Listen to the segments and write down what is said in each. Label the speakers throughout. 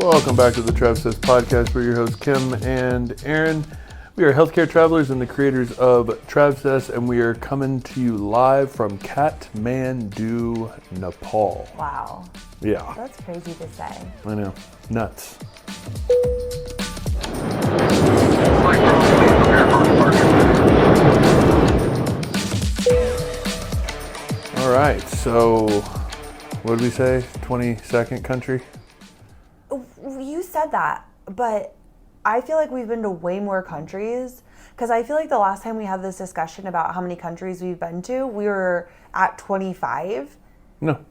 Speaker 1: Welcome back to the Travsessed podcast. We're your hosts, Kim and Aaron. We are healthcare travelers and the creators of Travsessed, and we are coming to you live from Kathmandu, Nepal.
Speaker 2: Wow.
Speaker 1: Yeah.
Speaker 2: That's crazy to say.
Speaker 1: I know. Nuts. All right. So, what did we say? 22nd country?
Speaker 2: You said that, but I feel like we've been to way more countries, because I feel like the last time we had this discussion about how many countries we've been to, we were at 25.
Speaker 1: No.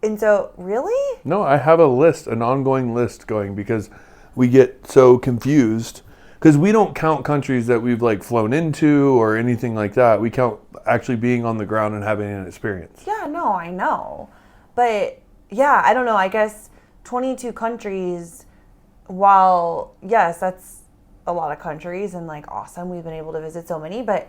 Speaker 2: And so, really?
Speaker 1: No, I have a list, an ongoing list going, because we get so confused. Because we don't count countries that we've like flown into or anything like that. We count actually being on the ground and having an experience.
Speaker 2: Yeah, no, I know. But yeah, I don't know. I guess 22 countries, while yes, that's a lot of countries and like awesome. We've been able to visit so many, but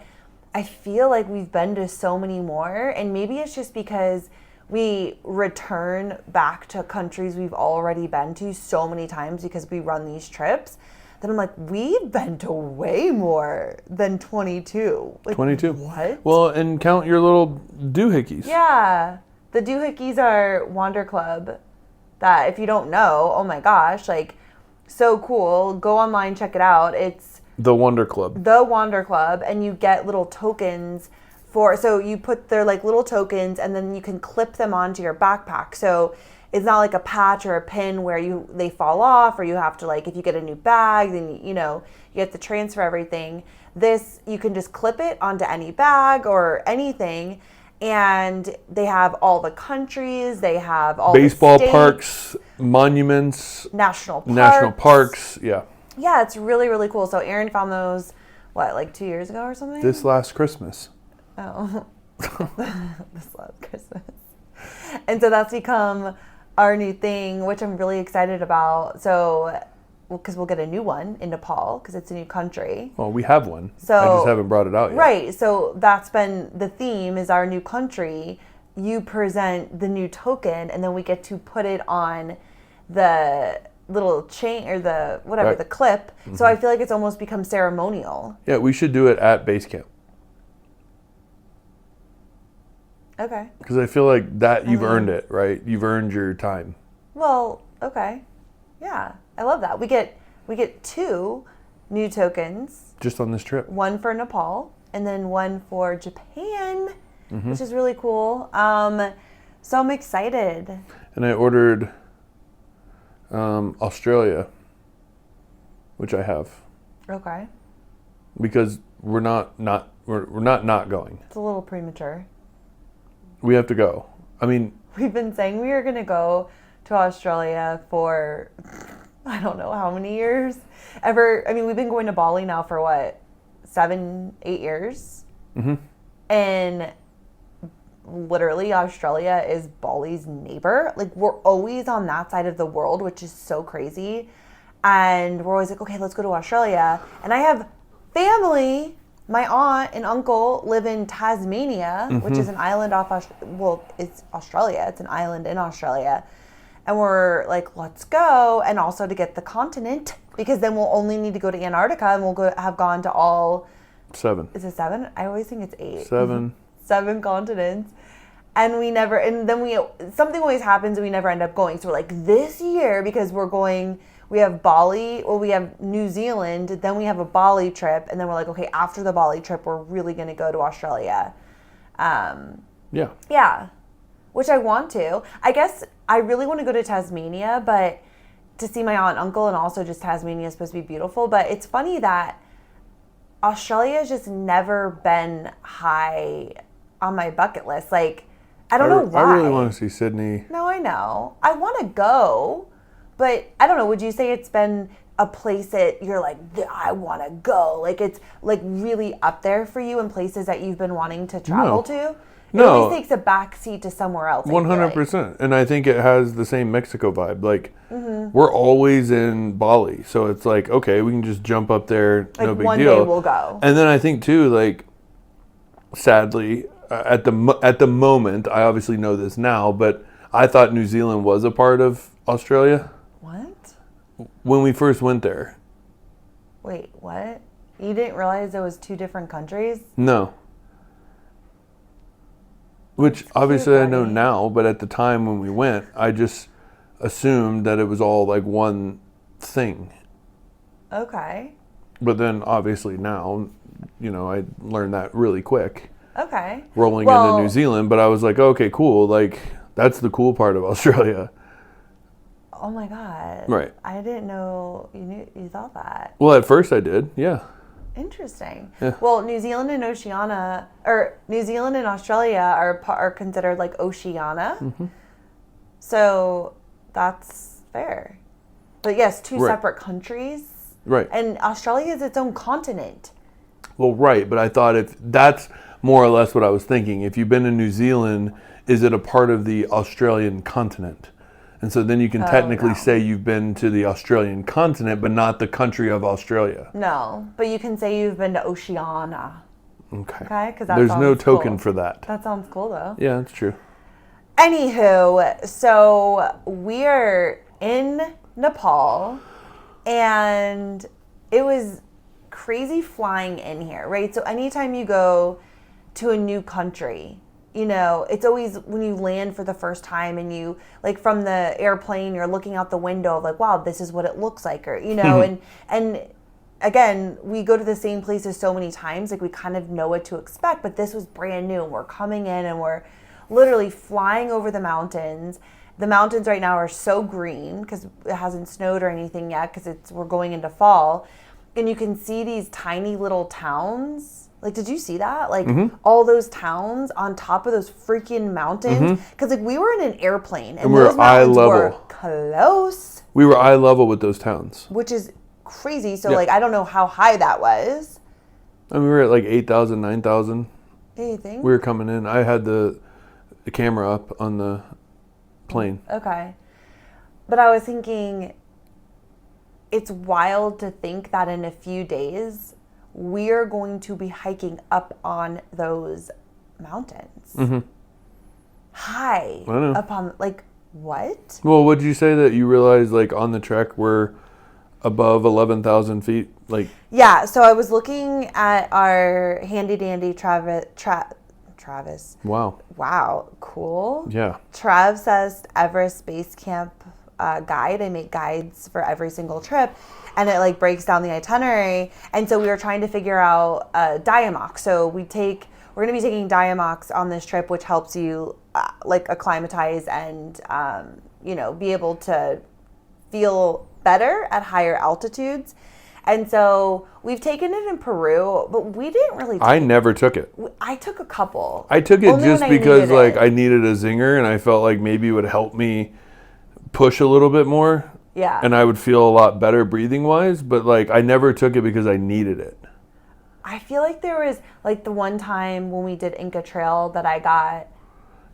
Speaker 2: I feel like we've been to so many more. And maybe it's just because we return back to countries we've already been to so many times because we run these trips. Then I'm like, we've been to way more than 22. Like,
Speaker 1: 22.
Speaker 2: What?
Speaker 1: Well, and count your little doohickeys.
Speaker 2: Yeah. The doohickeys are Wander Club that, if you don't know, oh my gosh, like, so cool. Go online, check it out. It's
Speaker 1: The Wonder Club.
Speaker 2: The Wander Club, and you get little tokens so you put their like little tokens and then you can clip them onto your backpack. So it's not like a patch or a pin where they fall off, or you have to, like, if you get a new bag, then you have to transfer everything. This, you can just clip it onto any bag or anything, and they have all the countries, they have all
Speaker 1: baseball
Speaker 2: the states,
Speaker 1: parks, monuments,
Speaker 2: national
Speaker 1: parks. Yeah.
Speaker 2: Yeah, it's really, really cool. So Aaron found those, like 2 years ago or something?
Speaker 1: This last Christmas.
Speaker 2: Oh, this last Christmas. And so that's become our new thing, which I'm really excited about. So, because we'll get a new one in Nepal, because it's a new country.
Speaker 1: Well, we have one.
Speaker 2: So,
Speaker 1: I just haven't brought it out yet.
Speaker 2: Right. So that's been the theme, is our new country. You present the new token, and then we get to put it on the little chain or the whatever,
Speaker 1: right.
Speaker 2: The clip.
Speaker 1: Mm-hmm.
Speaker 2: So I feel like it's almost become ceremonial.
Speaker 1: Yeah, we should do it at base camp.
Speaker 2: Okay.
Speaker 1: Because I feel like that you've earned it, right? You've earned your time.
Speaker 2: Well, okay. Yeah, I love that. We get 2 new tokens.
Speaker 1: Just on this trip.
Speaker 2: One for Nepal and then one for Japan, which is really cool. So I'm excited.
Speaker 1: And I ordered Australia, which I have.
Speaker 2: Okay.
Speaker 1: Because we're not going.
Speaker 2: It's a little premature.
Speaker 1: We have to go. I mean,
Speaker 2: We've been saying we are going to go to Australia for I don't know how many years. We've been going to Bali now for what, 7-8 years? Mm-hmm. And literally Australia is Bali's neighbor. Like, we're always on that side of the world, which is so crazy. And we're always like, okay, let's go to Australia. And I have family. My aunt and uncle live in Tasmania, which is an island it's Australia. It's an island in Australia. And we're like, let's go. And also to get the continent, because then we'll only need to go to Antarctica, and we'll have gone to all...
Speaker 1: 7.
Speaker 2: Is it 7? I always think it's 8.
Speaker 1: 7.
Speaker 2: 7 continents. And something always happens and we never end up going. So we're like, this year, because we have Bali, we have New Zealand, then we have a Bali trip, and then we're like, okay, after the Bali trip, we're really going to go to Australia.
Speaker 1: Yeah.
Speaker 2: Yeah, which I want to. I guess I really want to go to Tasmania, but to see my aunt and uncle, and also just Tasmania is supposed to be beautiful. But it's funny that Australia has just never been high on my bucket list. Like, I don't know why.
Speaker 1: I really want to see Sydney.
Speaker 2: No, I know. I want to go. But I don't know, would you say it's been a place that you're like, I want to go? Like, it's like really up there for you in places that you've been wanting to travel to? It always takes a backseat to somewhere else.
Speaker 1: 100%. And I think it has the same Mexico vibe. Like, we're always in Bali. So it's like, okay, we can just jump up there.
Speaker 2: Like,
Speaker 1: no big
Speaker 2: one
Speaker 1: deal.
Speaker 2: day we'll go.
Speaker 1: And then I think, too, like, sadly, at the moment, I obviously know this now, but I thought New Zealand was a part of Australia.
Speaker 2: What?
Speaker 1: when we first went there.
Speaker 2: Wait, what? You didn't realize there was 2 different countries?
Speaker 1: No. Which
Speaker 2: That's
Speaker 1: obviously
Speaker 2: cute,
Speaker 1: I know
Speaker 2: buddy.
Speaker 1: now, but at the time when we went, I just assumed that it was all like one thing.
Speaker 2: Okay.
Speaker 1: But then obviously now, I learned that really quick.
Speaker 2: Okay.
Speaker 1: Rolling into New Zealand, but I was like, okay, cool. Like, that's the cool part of Australia.
Speaker 2: Oh my God.
Speaker 1: Right.
Speaker 2: I didn't know you thought that.
Speaker 1: Well, at first I did, yeah.
Speaker 2: Interesting.
Speaker 1: Yeah.
Speaker 2: Well, New Zealand and Oceania, or New Zealand and Australia are considered like Oceania.
Speaker 1: Mm-hmm.
Speaker 2: So that's fair. But yes, 2
Speaker 1: Right.
Speaker 2: separate countries.
Speaker 1: Right.
Speaker 2: And Australia is its own continent.
Speaker 1: Well, right, but I thought if that's more or less what I was thinking. If you've been to New Zealand, is it a part of the Australian continent? And so then you can technically
Speaker 2: no.
Speaker 1: say you've been to the Australian continent, but not the country of Australia.
Speaker 2: No, but you can say you've been to Oceania.
Speaker 1: Okay.
Speaker 2: Okay, because that
Speaker 1: There's no
Speaker 2: sounds
Speaker 1: token
Speaker 2: cool.
Speaker 1: for that.
Speaker 2: That sounds cool though.
Speaker 1: Yeah, that's true.
Speaker 2: Anywho, so we're in Nepal and it was crazy flying in here, right? So anytime you go to a new country, it's always when you land for the first time and you like from the airplane, you're looking out the window of like, wow, this is what it looks like, or, and again, we go to the same places so many times, like we kind of know what to expect, but this was brand new and we're coming in and we're literally flying over the mountains. The mountains right now are so green because it hasn't snowed or anything yet because we're going into fall. And you can see these tiny little towns. Like, did you see that? Like, all those towns on top of those freaking mountains. Because, like, we were in an airplane. And
Speaker 1: we were
Speaker 2: those mountains
Speaker 1: eye
Speaker 2: were
Speaker 1: level.
Speaker 2: close.
Speaker 1: We were eye level with those towns.
Speaker 2: Which is crazy. So,
Speaker 1: Yeah.
Speaker 2: like, I don't know how high that was.
Speaker 1: I mean, we were at like 8,000, 9,000.
Speaker 2: Anything?
Speaker 1: We were coming in. I had the camera up on the plane.
Speaker 2: Okay. But I was thinking, it's wild to think that in a few days, we're going to be hiking up on those mountains.
Speaker 1: Mm-hmm.
Speaker 2: High.
Speaker 1: I know.
Speaker 2: Up on, like, what?
Speaker 1: Well, would you say that you realize, like, on the trek we're above 11,000 feet? Like,
Speaker 2: Yeah, so I was looking at our handy dandy Travis.
Speaker 1: wow.
Speaker 2: Wow, cool.
Speaker 1: Yeah.
Speaker 2: Travsessed Everest Base Camp guide. I make guides for every single trip, and it like breaks down the itinerary. And so we were trying to figure out Diamox. So we're going to be taking Diamox on this trip, which helps you like acclimatize and be able to feel better at higher altitudes. And so we've taken it in Peru, but we didn't really.
Speaker 1: I never took it.
Speaker 2: I took a couple.
Speaker 1: I took it
Speaker 2: Only
Speaker 1: just
Speaker 2: when I
Speaker 1: because,
Speaker 2: needed
Speaker 1: like,
Speaker 2: it.
Speaker 1: I needed a zinger, and I felt like maybe it would help me push a little bit more.
Speaker 2: Yeah.
Speaker 1: And I would feel a lot better breathing-wise, but, like, I never took it because I needed it.
Speaker 2: I feel like there was, like, the one time when we did Inca Trail that I got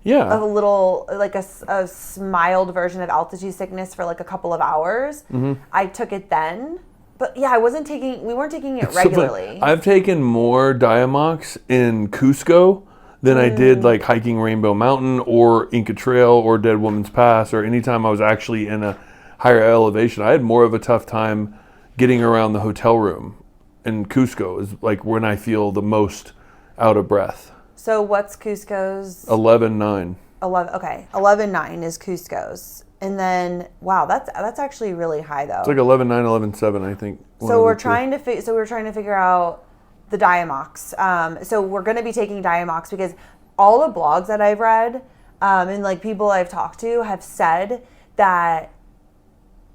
Speaker 1: Yeah.
Speaker 2: a little, like, a mild version of altitude sickness for, like, a couple of hours. Mm-hmm. I took it then. But, yeah, we weren't taking it regularly.
Speaker 1: I've taken more Diamox in Cusco than I did, like, hiking Rainbow Mountain or Inca Trail or Dead Woman's Pass, or anytime I was actually in a higher elevation. I had more of a tough time getting around the hotel room. And Cusco is, like, when I feel the most out of breath.
Speaker 2: So what's Cusco's?
Speaker 1: 11.9.
Speaker 2: 11.9 is Cusco's. And then, wow, that's actually really high, though.
Speaker 1: It's like 11.9, 11.7, I think.
Speaker 2: So we're trying to figure out the Diamox. So we're going to be taking Diamox because all the blogs that I've read and like people I've talked to have said that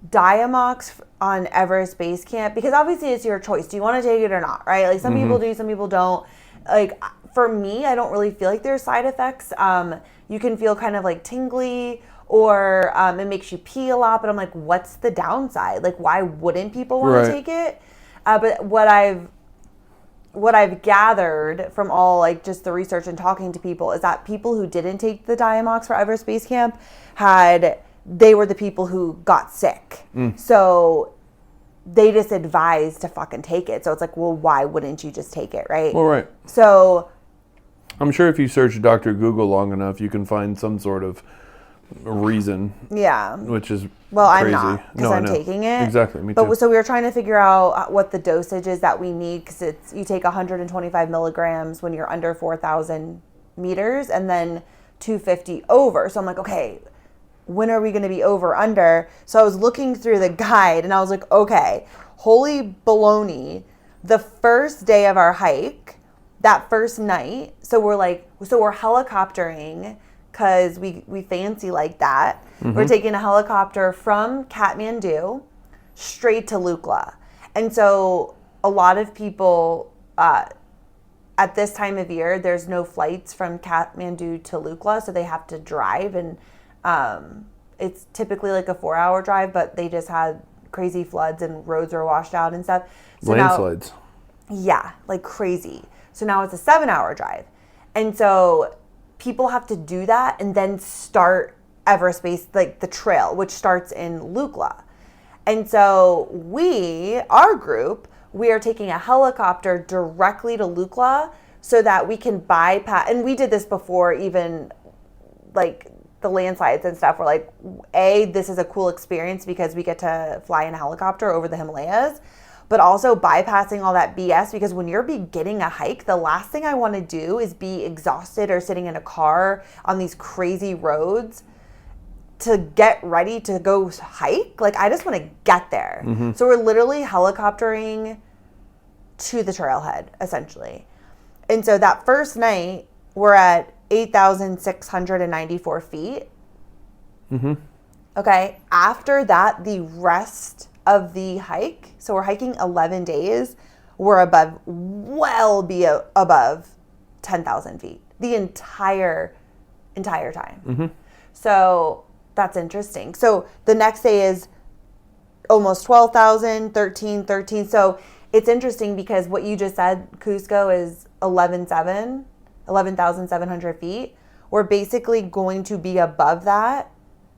Speaker 2: Diamox on Everest Base Camp, because obviously it's your choice. Do you want to take it or not, right? Like some people do, some people don't. Like for me, I don't really feel like there's side effects. You can feel kind of like tingly or it makes you pee a lot, but I'm like, what's the downside? Like, why wouldn't people want to take it? But what I've gathered from all like just the research and talking to people is that people who didn't take the Diamox for Everest Base Camp they were the people who got sick. So they just advised to fucking take it. So it's like, well, why wouldn't you just take it, right?
Speaker 1: Well, right.
Speaker 2: So
Speaker 1: I'm sure if you search Dr. Google long enough, you can find some sort of reason.
Speaker 2: Yeah.
Speaker 1: Which is
Speaker 2: well,
Speaker 1: crazy.
Speaker 2: I'm not because I'm taking it.
Speaker 1: Exactly, me too.
Speaker 2: But so we were trying to figure out what the dosage is that we need because you take 125 milligrams when you're under 4,000 meters and then 250 over. So I'm like, okay, when are we going to be over under? So I was looking through the guide and I was like, okay, holy baloney. The first day of our hike, that first night, so we're helicoptering because we fancy like that. Mm-hmm. We're taking a helicopter from Kathmandu straight to Lukla. And so a lot of people, at this time of year, there's no flights from Kathmandu to Lukla, so they have to drive. And it's typically like a 4-hour drive, but they just had crazy floods and roads were washed out and stuff. So
Speaker 1: landslides.
Speaker 2: Yeah, like crazy. So now it's a 7-hour drive. And so people have to do that and then start Everspace, like the trail, which starts in Lukla. And so our group, we are taking a helicopter directly to Lukla so that we can bypass, and we did this before even like the landslides and stuff. We're like, this is a cool experience because we get to fly in a helicopter over the Himalayas, but also bypassing all that BS because when you're beginning a hike, the last thing I want to do is be exhausted or sitting in a car on these crazy roads to get ready to go hike. Like, I just want to get there. Mm-hmm. So we're literally helicoptering to the trailhead, essentially. And so that first night, we're at 8,694 feet.
Speaker 1: Mm-hmm.
Speaker 2: Okay. After that, the rest of the hike, so we're hiking 11 days, we're above 10,000 feet the entire time.
Speaker 1: Mm-hmm.
Speaker 2: So that's interesting. So the next day is almost 12,000, 13. So it's interesting because what you just said, Cusco is 11,700 feet. We're basically going to be above that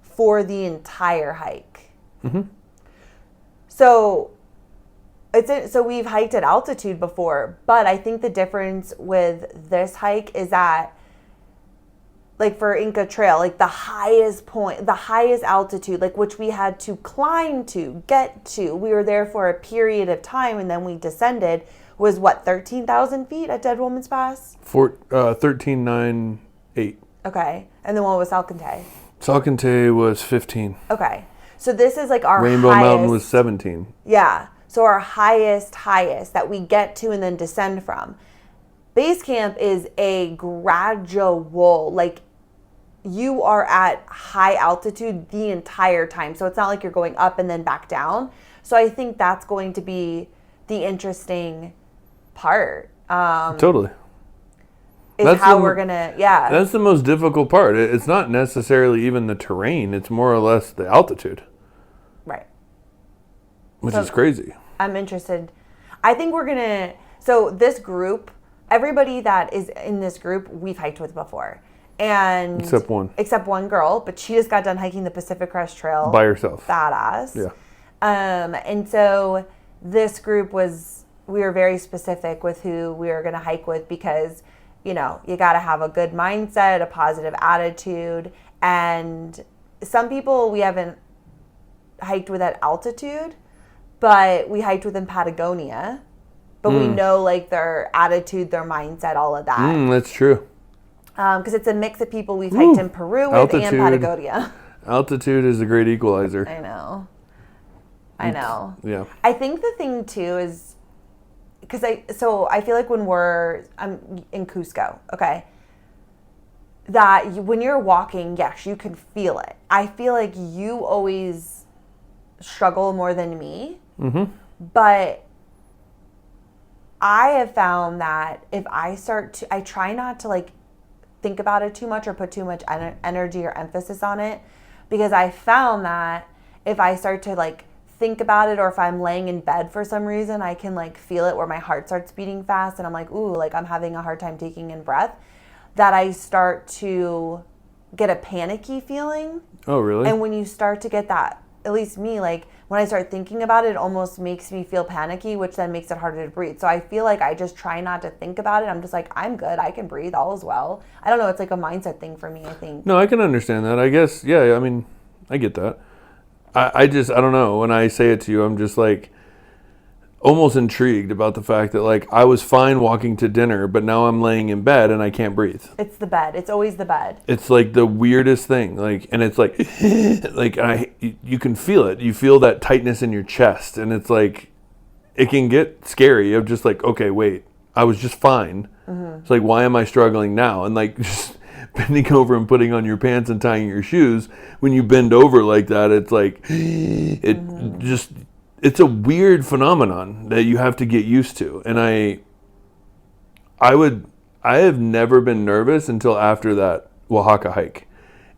Speaker 2: for the entire hike.
Speaker 1: Mm-hmm.
Speaker 2: So we've hiked at altitude before, but I think the difference with this hike is that, like for Inca Trail, like the highest point, the highest altitude, like which we had to climb to get to, we were there for a period of time and then we descended, was what, 13,000 feet at Dead Woman's Pass?
Speaker 1: 13,980.
Speaker 2: Okay. And then what was Salcantay?
Speaker 1: Salcantay was 15.
Speaker 2: Okay. So this is like our
Speaker 1: Rainbow
Speaker 2: highest.
Speaker 1: Mountain was 17.
Speaker 2: Yeah. So our highest that we get to and then descend from. Base camp is a gradual, like you are at high altitude the entire time. So it's not like you're going up and then back down. So I think that's going to be the interesting part.
Speaker 1: Totally.
Speaker 2: That's how we're going to, yeah.
Speaker 1: That's the most difficult part. It's not necessarily even the terrain. It's more or less the altitude.
Speaker 2: Right.
Speaker 1: Which is crazy.
Speaker 2: I'm interested. I think we're going to, so this group, everybody that is in this group, we've hiked with before. And
Speaker 1: except one
Speaker 2: girl, but she just got done hiking the Pacific Crest Trail.
Speaker 1: By herself.
Speaker 2: Badass.
Speaker 1: Yeah.
Speaker 2: And so this group we were very specific with who we were going to hike with because, you know, you got to have a good mindset, a positive attitude. And some people we haven't hiked with at altitude, but we hiked with in Patagonia. But we know like their attitude, their mindset, all of that.
Speaker 1: That's true.
Speaker 2: Because it's a mix of people we've hiked in Peru with and Patagonia.
Speaker 1: Altitude is a great equalizer.
Speaker 2: I know.
Speaker 1: Yeah.
Speaker 2: I think the thing too is because I feel like when I'm in Cusco, okay, that when you're walking, yes, you can feel it. I feel like you always struggle more than me, but I have found that if I try not to like think about it too much or put too much energy or emphasis on it, because I found that if I start to like think about it, or if I'm laying in bed for some reason, I can like feel it where my heart starts beating fast and I'm like, ooh, like I'm having a hard time taking in breath, that I start to get a panicky feeling.
Speaker 1: Oh, really?
Speaker 2: And when you start to get that at least me, like when I start thinking about it, it almost makes me feel panicky, which then makes it harder to breathe. So I feel like I just try not to think about it. I'm just like, I'm good. I can breathe. All is well. I don't know. It's like a mindset thing for me, I think.
Speaker 1: No, I can understand that. I guess, yeah, I mean, I get that. I don't know. When I say it to you, I'm just like almost intrigued about the fact that like I was fine walking to dinner, but now I'm laying in bed and I can't breathe.
Speaker 2: It's the bed. It's always the bed.
Speaker 1: It's like the weirdest thing. Like, and it's like, like you can feel it. You feel that tightness in your chest, and it's like, it can get scary. Of just like, okay, wait, I was just fine. Mm-hmm. It's like, why am I struggling now? And like just bending over and putting on your pants and tying your shoes. When you bend over like that, it's like, it's a weird phenomenon that you have to get used to. And I have never been nervous until after that Oaxaca hike.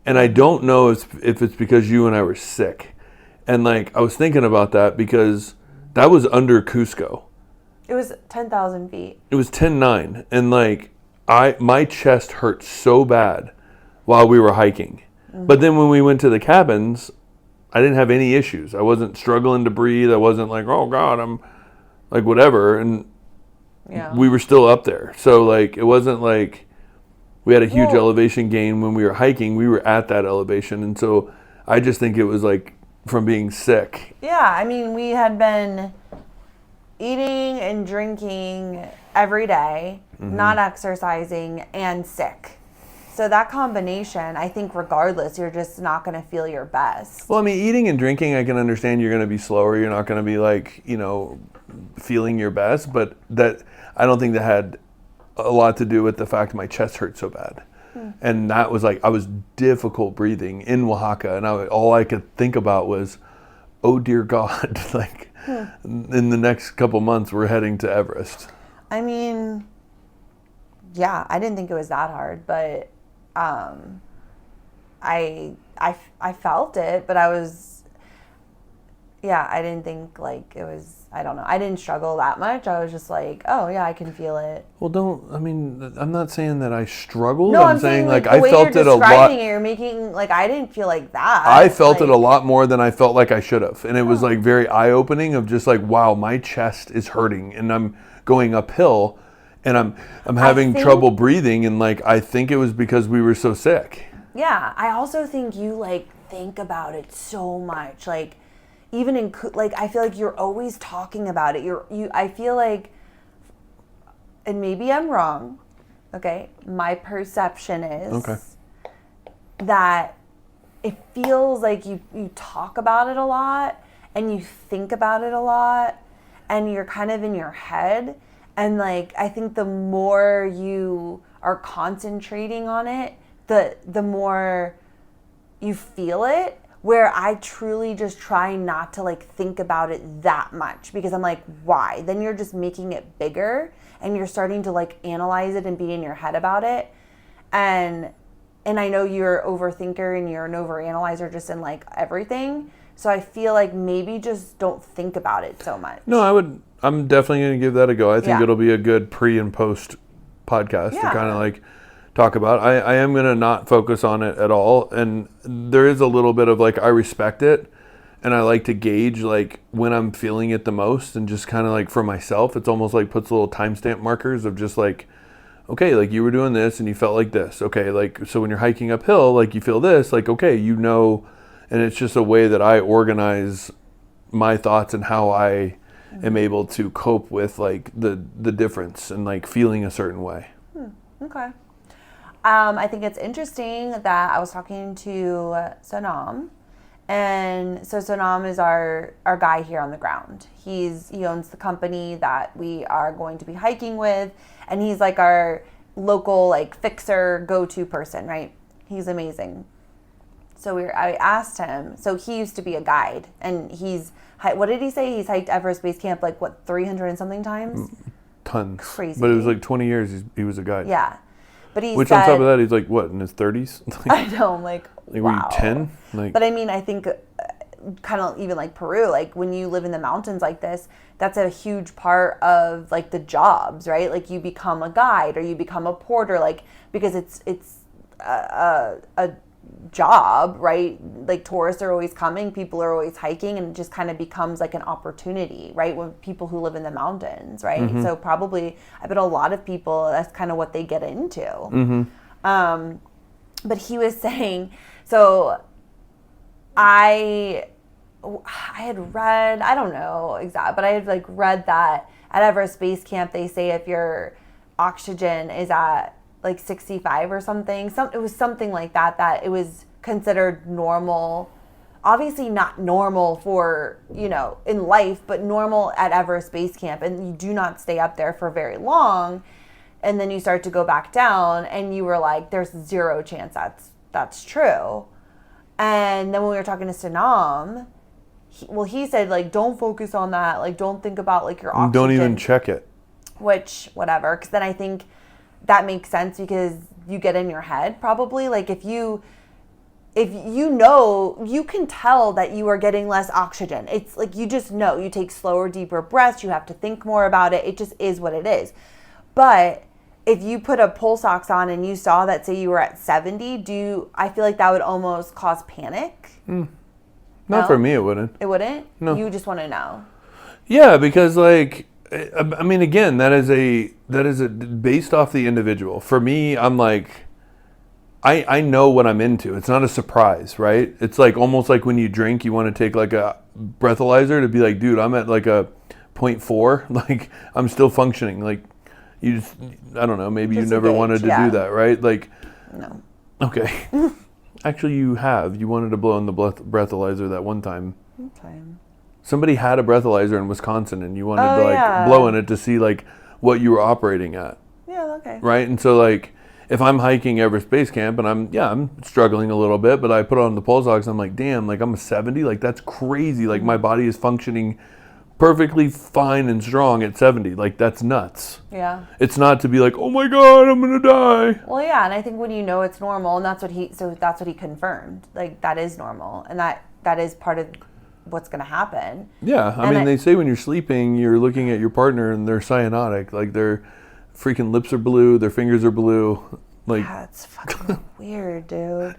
Speaker 1: And I don't know if it's because you and I were sick. And like, I was thinking about that because that was under Cusco.
Speaker 2: It was 10,000 feet.
Speaker 1: It was 10,900. And like, my chest hurt so bad while we were hiking. Mm-hmm. But then when we went to the cabins, I didn't have any issues. I wasn't struggling to breathe. I wasn't like, oh God, I'm like whatever. And we were still up there. So like, it wasn't like we had a huge elevation gain when we were hiking. We were at that elevation. And so I just think it was like from being sick.
Speaker 2: Yeah. I mean, we had been eating and drinking every day, not exercising, and sick. So that combination, I think regardless, you're just not going to feel your best.
Speaker 1: Well, I mean, eating and drinking, I can understand you're going to be slower. You're not going to be like, feeling your best. But that, I don't think that had a lot to do with the fact my chest hurt so bad. And that was like, I was difficult breathing in Oaxaca. And all I could think about was, oh dear God, like in the next couple months, we're heading to Everest.
Speaker 2: I mean, yeah, I didn't think it was that hard, but I felt it, but I didn't think like it was, I don't know. I didn't struggle that much. I was just like, oh yeah, I can feel it.
Speaker 1: Well, I'm not saying that I struggled.
Speaker 2: No, I'm saying like
Speaker 1: I felt it a lot.
Speaker 2: You're making, like, I didn't feel like that.
Speaker 1: I felt it a lot more than I felt like I should have. And it was like very eye-opening of just like, wow, my chest is hurting and I'm going uphill and I'm having trouble breathing. And like, I think it was because we were so sick.
Speaker 2: Yeah. I also think you like think about it so much. Like, even in, like, I feel like you're always talking about it. I feel like, and maybe I'm wrong, okay? My perception is that it feels like you talk about it a lot and you think about it a lot and you're kind of in your head. And like, I think the more you are concentrating on it, the more you feel it. Where I truly just try not to like think about it that much because I'm like, why? Then you're just making it bigger and you're starting to like analyze it and be in your head about it. And I know you're an overthinker and you're an overanalyzer just in like everything. So I feel like maybe just don't think about it so much.
Speaker 1: No, I'm definitely going to give that a go. I think it'll be a good pre and post podcast to kind of like talk about. I am going to not focus on it at all. And there is a little bit of like, I respect it. And I like to gauge like when I'm feeling it the most and just kind of like for myself, it's almost like puts little timestamp markers of just like, okay, like you were doing this and you felt like this. Okay. Like, so when you're hiking uphill, like you feel this, like, okay, and it's just a way that I organize my thoughts and how I am able to cope with like the difference and like feeling a certain way.
Speaker 2: Okay. I think it's interesting that I was talking to Sonam, and so Sonam is our guy here on the ground. He owns the company that we are going to be hiking with, and he's like our local like fixer go-to person, right? He's amazing. So I asked him. So he used to be a guide, and what did he say? He's hiked Everest Base Camp like 300 and something times.
Speaker 1: Tons.
Speaker 2: Crazy.
Speaker 1: But it was like 20 years he was a guide.
Speaker 2: Yeah. But
Speaker 1: Which on top of that, he's like, what, in his 30s?
Speaker 2: I know, I'm like
Speaker 1: wow.
Speaker 2: Were
Speaker 1: you 10? Like,
Speaker 2: but I mean, I think kind of even like Peru, like when you live in the mountains like this, that's a huge part of like the jobs, right? Like you become a guide or you become a porter, like because it's a job, right? Like tourists are always coming, people are always hiking, and it just kind of becomes like an opportunity, right? When people who live in the mountains, right? So probably, I bet a lot of people, that's kind of what they get into. But he was saying, so I had read, I don't know exactly, but I had like read that at Everest Base Camp, they say if your oxygen is at like 65 or something, it was something like that, that it was considered normal. Obviously not normal for, you know, in life, but normal at Everest Base Camp. And you do not stay up there for very long. And then you start to go back down, and you were like, there's zero chance that's true. And then when we were talking to Sanam, he said, like, don't focus on that. Like, don't think about, like, your oxygen.
Speaker 1: Don't even check it.
Speaker 2: Which, whatever. Because then I think that makes sense, because you get in your head, probably. Like, if you know, you can tell that you are getting less oxygen. It's like, you just know. You take slower, deeper breaths. You have to think more about it. It just is what it is. But if you put a pulse ox on and you saw that, say you were at 70, I feel like that would almost cause panic.
Speaker 1: Not for me, it wouldn't.
Speaker 2: It wouldn't?
Speaker 1: No.
Speaker 2: You just want to know.
Speaker 1: Yeah, because like, I mean, again, that is based off the individual. For me, I'm like, I know what I'm into. It's not a surprise, right? It's like almost like when you drink, you want to take like a breathalyzer to be like, dude, I'm at like a 0.4. Like, I'm still functioning. Like, you just, I don't know, maybe just you never wanted to do that, right? Like,
Speaker 2: no.
Speaker 1: Okay. Actually, you wanted to blow in the breathalyzer that one time.
Speaker 2: Okay.
Speaker 1: Somebody had a breathalyzer in Wisconsin, and you wanted to like blow in it to see like what you were operating at.
Speaker 2: Yeah, okay.
Speaker 1: Right? And so like, if I'm hiking Everest Base Camp and I'm struggling a little bit, but I put on the pulse ox, I'm like, damn, like I'm a 70, like that's crazy. Like my body is functioning perfectly fine and strong at 70. Like that's nuts.
Speaker 2: Yeah.
Speaker 1: It's not to be like, oh my God, I'm gonna die.
Speaker 2: Well, yeah, and I think when you know it's normal, and that's what he confirmed. Like that is normal, and that is part of what's gonna happen.
Speaker 1: Yeah, I mean, they say when you're sleeping, you're looking at your partner and they're cyanotic. Like their freaking lips are blue, their fingers are blue. Like,
Speaker 2: yeah, it's fucking weird, dude.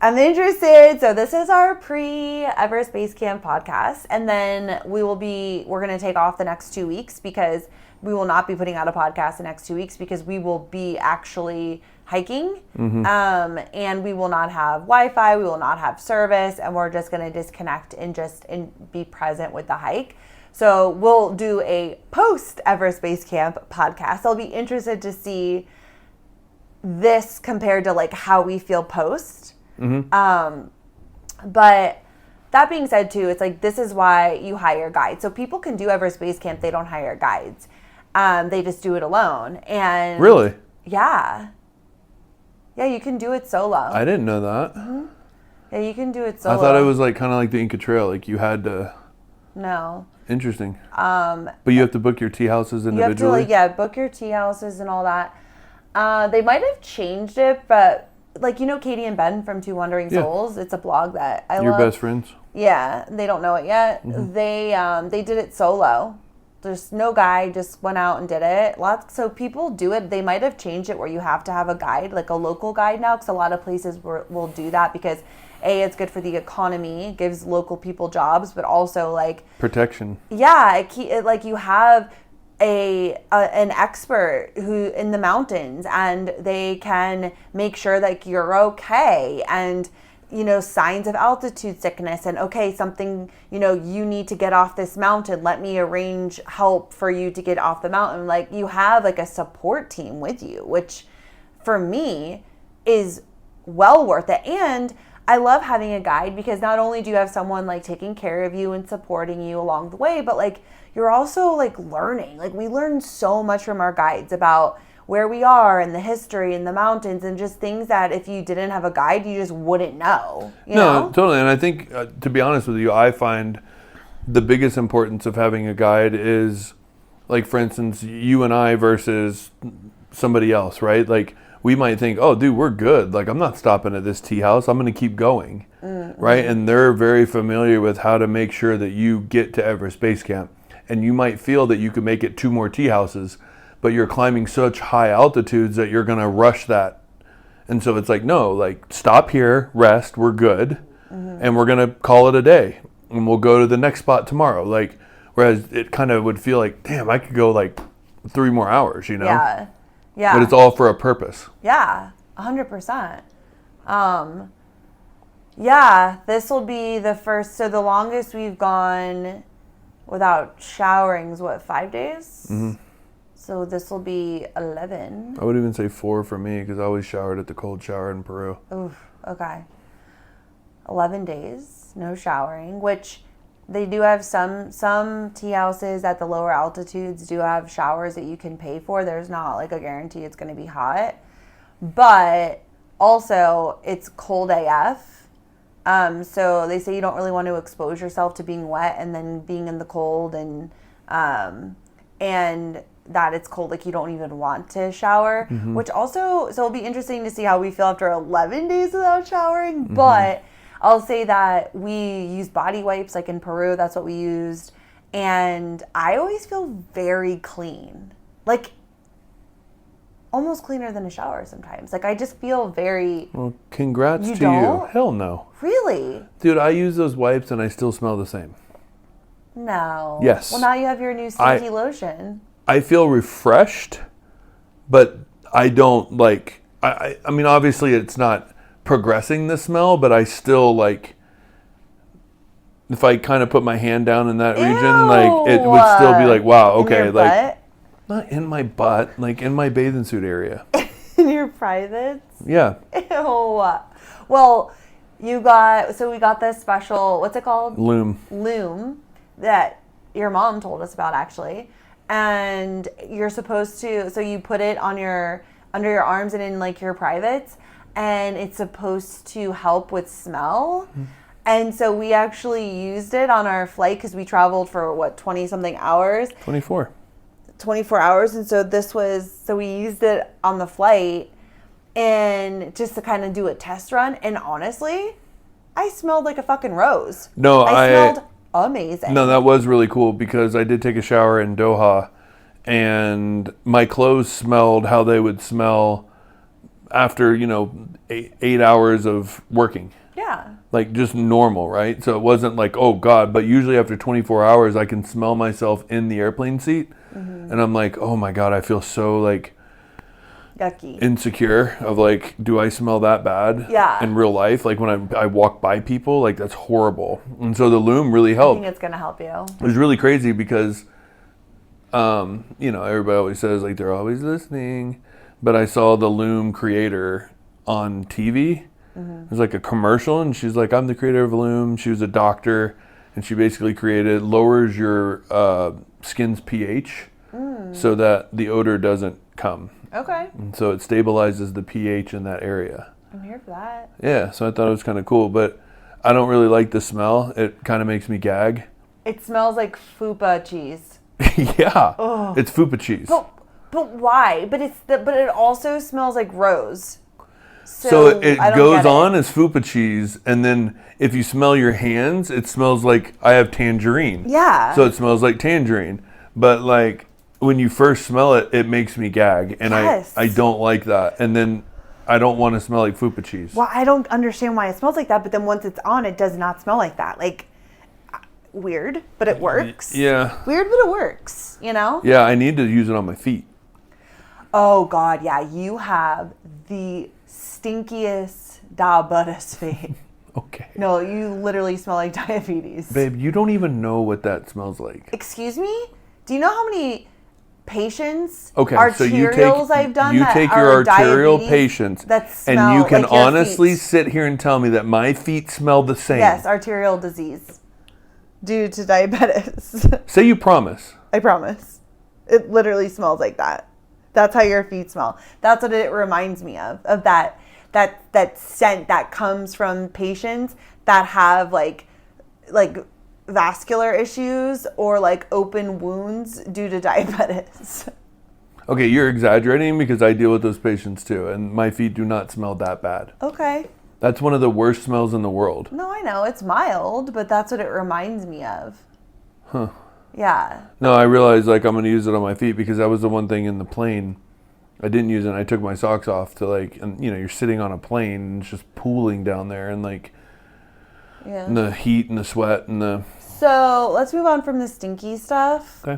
Speaker 2: I'm interested. So this is our pre-Everest Base Camp podcast. And then we're going to take off the next 2 weeks, because we will not be putting out a podcast the next 2 weeks, because we will be actually hiking. And we will not have Wi-Fi. We will not have service. And we're just going to disconnect and be present with the hike. So we'll do a post-Everest Base Camp podcast. I'll be interested to see this compared to like how we feel post. But that being said too, it's like, this is why you hire guides. So people can do Everest Base Camp. They don't hire guides. They just do it alone. And
Speaker 1: really?
Speaker 2: Yeah. Yeah, you can do it solo.
Speaker 1: I didn't know that.
Speaker 2: Yeah, you can do it solo.
Speaker 1: I thought it was like kind of like the Inca Trail. Like you had to.
Speaker 2: No.
Speaker 1: Interesting. But you have to book your tea houses individually?
Speaker 2: You have to, book your tea houses and all that. They might have changed it, but like, you know, Katie and Ben from Two Wandering Souls, it's a blog that I love.
Speaker 1: Your best friends?
Speaker 2: Yeah, they don't know it yet. They did it solo. There's no guide, just went out and did it. So people do it. They might have changed it where you have to have a guide, like a local guide now, because a lot of places will do that, because A, it's good for the economy, it gives local people jobs, but also like protection. Yeah, like you have an expert who in the mountains, and they can make sure that you're okay, and you know, signs of altitude sickness, and okay, something, you know, you need to get off this mountain, let me arrange help for you to get off the mountain. Like you have like a support team with you, which for me is well worth it. And I love having a guide, because not only do you have someone like taking care of you and supporting you along the way, but like you're also like learning. Like we learn so much from our guides about where we are and the history and the mountains, and just things that if you didn't have a guide, you just wouldn't know. You know?
Speaker 1: Totally. And I think, to be honest with you, I find the biggest importance of having a guide is, like, for instance, you and I versus somebody else, right? Like, we might think, oh, dude, we're good. Like, I'm not stopping at this tea house. I'm going to keep going, right? And they're very familiar with how to make sure that you get to Everest Base Camp. And you might feel that you could make it 2 more tea houses, but you're climbing such high altitudes that you're going to rush that And so it's like, no, like stop here, rest, we're good, and we're gonna call it a day, and we'll go to the next spot tomorrow. Like, whereas it kind of would feel like, damn, I could go like 3 more hours, you know?
Speaker 2: Yeah. Yeah.
Speaker 1: But it's all for a purpose.
Speaker 2: Yeah, 100%. Yeah, this will be the first. So the longest we've gone without showering is what, 5 days?
Speaker 1: Mm-hmm.
Speaker 2: So this will be 11.
Speaker 1: I would even say 4 for me because I always showered at the cold shower in Peru.
Speaker 2: Oof, okay. 11 days, no showering, which they do have some tea houses at the lower altitudes do have showers that you can pay for. There's not like a guarantee it's going to be hot. But also it's cold AF. So they say you don't really want to expose yourself to being wet and then being in the cold and that it's cold, like you don't even want to shower, which also, so it'll be interesting to see how we feel after 11 days without showering. But I'll say that we use body wipes, like in Peru, that's what we used. And I always feel very clean, like almost cleaner than a shower sometimes. Like I just feel very...
Speaker 1: Well, congrats
Speaker 2: You
Speaker 1: to
Speaker 2: don't?
Speaker 1: you. Hell no.
Speaker 2: Really?
Speaker 1: Dude, I use those wipes and I still smell the same.
Speaker 2: No.
Speaker 1: Yes.
Speaker 2: Well, now you have your new stinky lotion.
Speaker 1: I feel refreshed, but I don't like... I mean, obviously it's not progressing the smell, but I still like... If I kind of put my hand down in that region, like it would still be like, wow,
Speaker 2: In
Speaker 1: okay,
Speaker 2: your
Speaker 1: like...
Speaker 2: butt?
Speaker 1: Not in my butt, like in my bathing suit area.
Speaker 2: In your privates?
Speaker 1: Yeah.
Speaker 2: Ew. Well, we got this special, what's it called?
Speaker 1: Loom
Speaker 2: that your mom told us about, actually. And you're supposed to, so you put it on under your arms and in like your privates, and it's supposed to help with smell. And so we actually used it on our flight because we traveled for 20 something hours.
Speaker 1: 24
Speaker 2: hours. And so we used it on the flight and just to kind of do a test run. And honestly, I smelled like a fucking rose.
Speaker 1: No,
Speaker 2: I smelled amazing.
Speaker 1: No, that was really cool because I did take a shower in Doha and my clothes smelled how they would smell after, 8 hours of working.
Speaker 2: Yeah.
Speaker 1: Like just normal, right? So it wasn't like, oh God, but usually after 24 hours, I can smell myself in the airplane seat. And I'm like, oh my God, I feel so like
Speaker 2: yucky,
Speaker 1: insecure of like, do I smell that bad in real life? Like when I walk by people, like that's horrible. And so the Loom really helped.
Speaker 2: I think it's going to help you.
Speaker 1: It was really crazy because, everybody always says like they're always listening, but I saw the Loom creator on TV. It was like a commercial and she's like, I'm the creator of Loom. She was a doctor and she basically lowers your skin's pH so that the odor doesn't come.
Speaker 2: Okay.
Speaker 1: And so it stabilizes the pH in that area.
Speaker 2: I'm here for that.
Speaker 1: Yeah, so I thought it was kind of cool, but I don't really like the smell. It kind of makes me gag.
Speaker 2: It smells like fupa cheese.
Speaker 1: Yeah.
Speaker 2: Ugh.
Speaker 1: It's fupa cheese.
Speaker 2: But why? But it also smells like rose.
Speaker 1: So it goes on as fupa cheese, and then if you smell your hands, it smells like I have tangerine.
Speaker 2: Yeah.
Speaker 1: So it smells like tangerine. But like when you first smell it, it makes me gag, and
Speaker 2: Yes.
Speaker 1: I don't like that. And then I don't want to smell like fupa cheese.
Speaker 2: Well, I don't understand why it smells like that, but then once it's on, it does not smell like that. Like, weird, but it works.
Speaker 1: Yeah.
Speaker 2: Weird, but it works,
Speaker 1: Yeah, I need to use it on my feet.
Speaker 2: Oh, God, yeah. You have the stinkiest diabetes feet.
Speaker 1: Okay.
Speaker 2: No, you literally smell like diabetes.
Speaker 1: Babe, you don't even know what that smells like.
Speaker 2: Excuse me? Do you know how many patients,
Speaker 1: Okay, so
Speaker 2: arterials I've done
Speaker 1: you
Speaker 2: that
Speaker 1: take
Speaker 2: are
Speaker 1: your arterial
Speaker 2: diabetes
Speaker 1: patients
Speaker 2: that
Speaker 1: and
Speaker 2: smell
Speaker 1: you can
Speaker 2: like your
Speaker 1: honestly
Speaker 2: feet?
Speaker 1: sit here and tell me that my feet smell the same.
Speaker 2: Yes, arterial disease due to diabetes.
Speaker 1: Say you promise.
Speaker 2: I promise. It literally smells like that. That's how your feet smell. That's what it reminds me of that scent that comes from patients that have like vascular issues or like open wounds due to diabetes.
Speaker 1: Okay, you're exaggerating because I deal with those patients too, and my feet do not smell that bad.
Speaker 2: Okay.
Speaker 1: That's one of the worst smells in the world.
Speaker 2: No, I know. It's mild, but that's what it reminds me of.
Speaker 1: Huh.
Speaker 2: Yeah.
Speaker 1: No, I realize like I'm going to use it on my feet because that was the one thing in the plane. I didn't use it. And I took my socks off to like, and you know, you're sitting on a plane and it's just pooling down there and like and the heat and the sweat and the.
Speaker 2: So let's move on from the stinky stuff.
Speaker 1: Okay.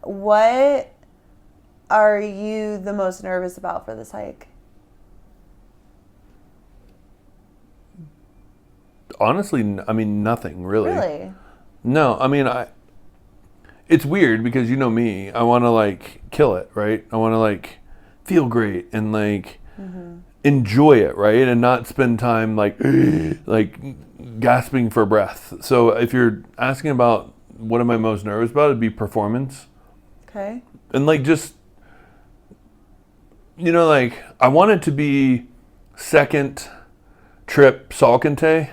Speaker 2: What are you the most nervous about for this hike?
Speaker 1: Honestly, I mean, nothing really.
Speaker 2: Really?
Speaker 1: No, I mean, it's weird because you know me, I want to like kill it, right? I want to like feel great and like enjoy it, right? And not spend time like like gasping for breath. So if you're asking about what am I most nervous about, it'd be performance.
Speaker 2: Okay.
Speaker 1: And like just, you know, like I want it to be second trip Salkantay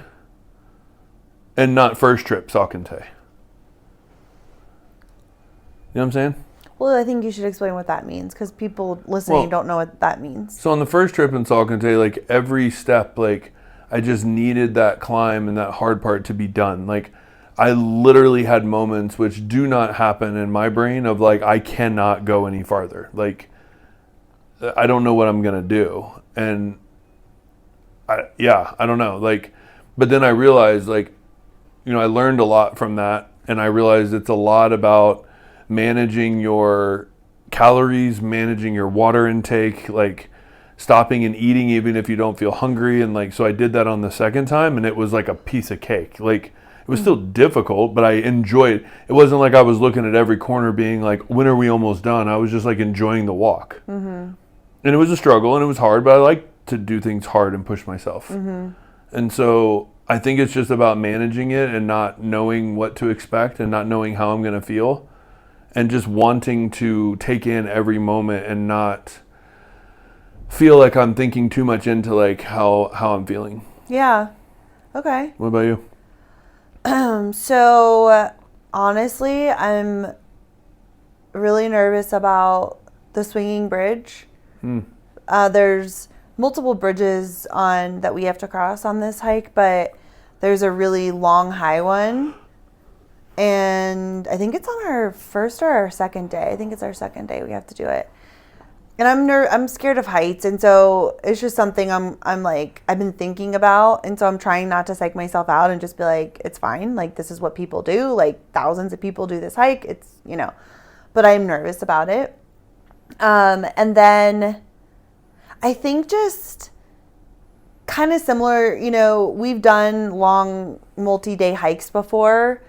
Speaker 1: and not first trip Salkantay. You know what I'm saying?
Speaker 2: Well, I think you should explain what that means because people listening don't know what that means.
Speaker 1: So on the first trip in Salkantay, like every step, like I just needed that climb and that hard part to be done. Like I literally had moments which do not happen in my brain of like I cannot go any farther. Like I don't know what I'm gonna do, and I don't know. Like, but then I realized like, you know, I learned a lot from that, and I realized it's a lot about managing your calories, managing your water intake, like stopping and eating even if you don't feel hungry. And like, so I did that on the second time and it was like a piece of cake. Like it was still difficult, but I enjoyed it. It wasn't like I was looking at every corner being like, when are we almost done? I was just like enjoying the walk. And it was a struggle and it was hard, but I like to do things hard and push myself. And so I think it's just about managing it and not knowing what to expect and not knowing how I'm going to feel. And just wanting to take in every moment and not feel like I'm thinking too much into like how I'm feeling.
Speaker 2: Yeah. Okay.
Speaker 1: What about you?
Speaker 2: So honestly, I'm really nervous about the swinging bridge. There's multiple bridges that we have to cross on this hike, but there's a really long high one. And I think it's on our first or our second day. I think it's our second day we have to do it. And I'm scared of heights, and so it's just something I'm like I've been thinking about, and so I'm trying not to psych myself out and just be like it's fine. Like this is what people do. Like thousands of people do this hike. It's but I'm nervous about it. And then I think just kind of similar. We've done long multi-day hikes before.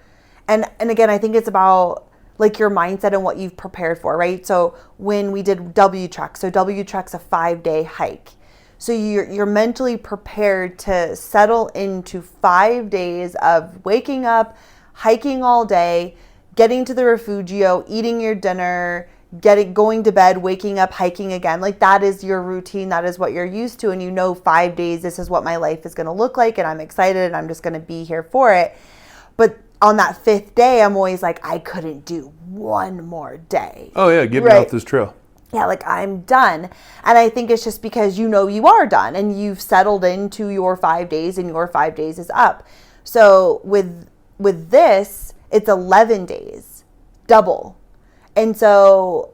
Speaker 2: And again, I think it's about like your mindset and what you've prepared for, right? So when we did W Trek, so W Trek's a 5-day hike. So you're mentally prepared to settle into 5 days of waking up, hiking all day, getting to the refugio, eating your dinner, going to bed, waking up, hiking again. Like that is your routine. That is what you're used to. And 5 days, this is what my life is going to look like. And I'm excited and I'm just going to be here for it. But on that 5th day, I'm always like, I couldn't do one more day.
Speaker 1: Oh yeah, get me off this trail.
Speaker 2: Yeah, like I'm done. And I think it's just because you are done and you've settled into your 5 days and your 5 days is up. So with this, it's 11 days, double. And so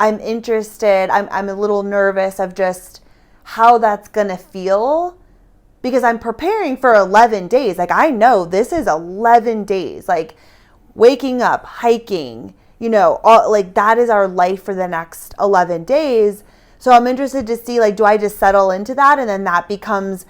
Speaker 2: I'm interested, I'm a little nervous of just how that's going to feel. Because I'm preparing for 11 days. Like, I know this is 11 days. Like, waking up, hiking, like, that is our life for the next 11 days. So I'm interested to see, like, do I just settle into that? And then that becomes,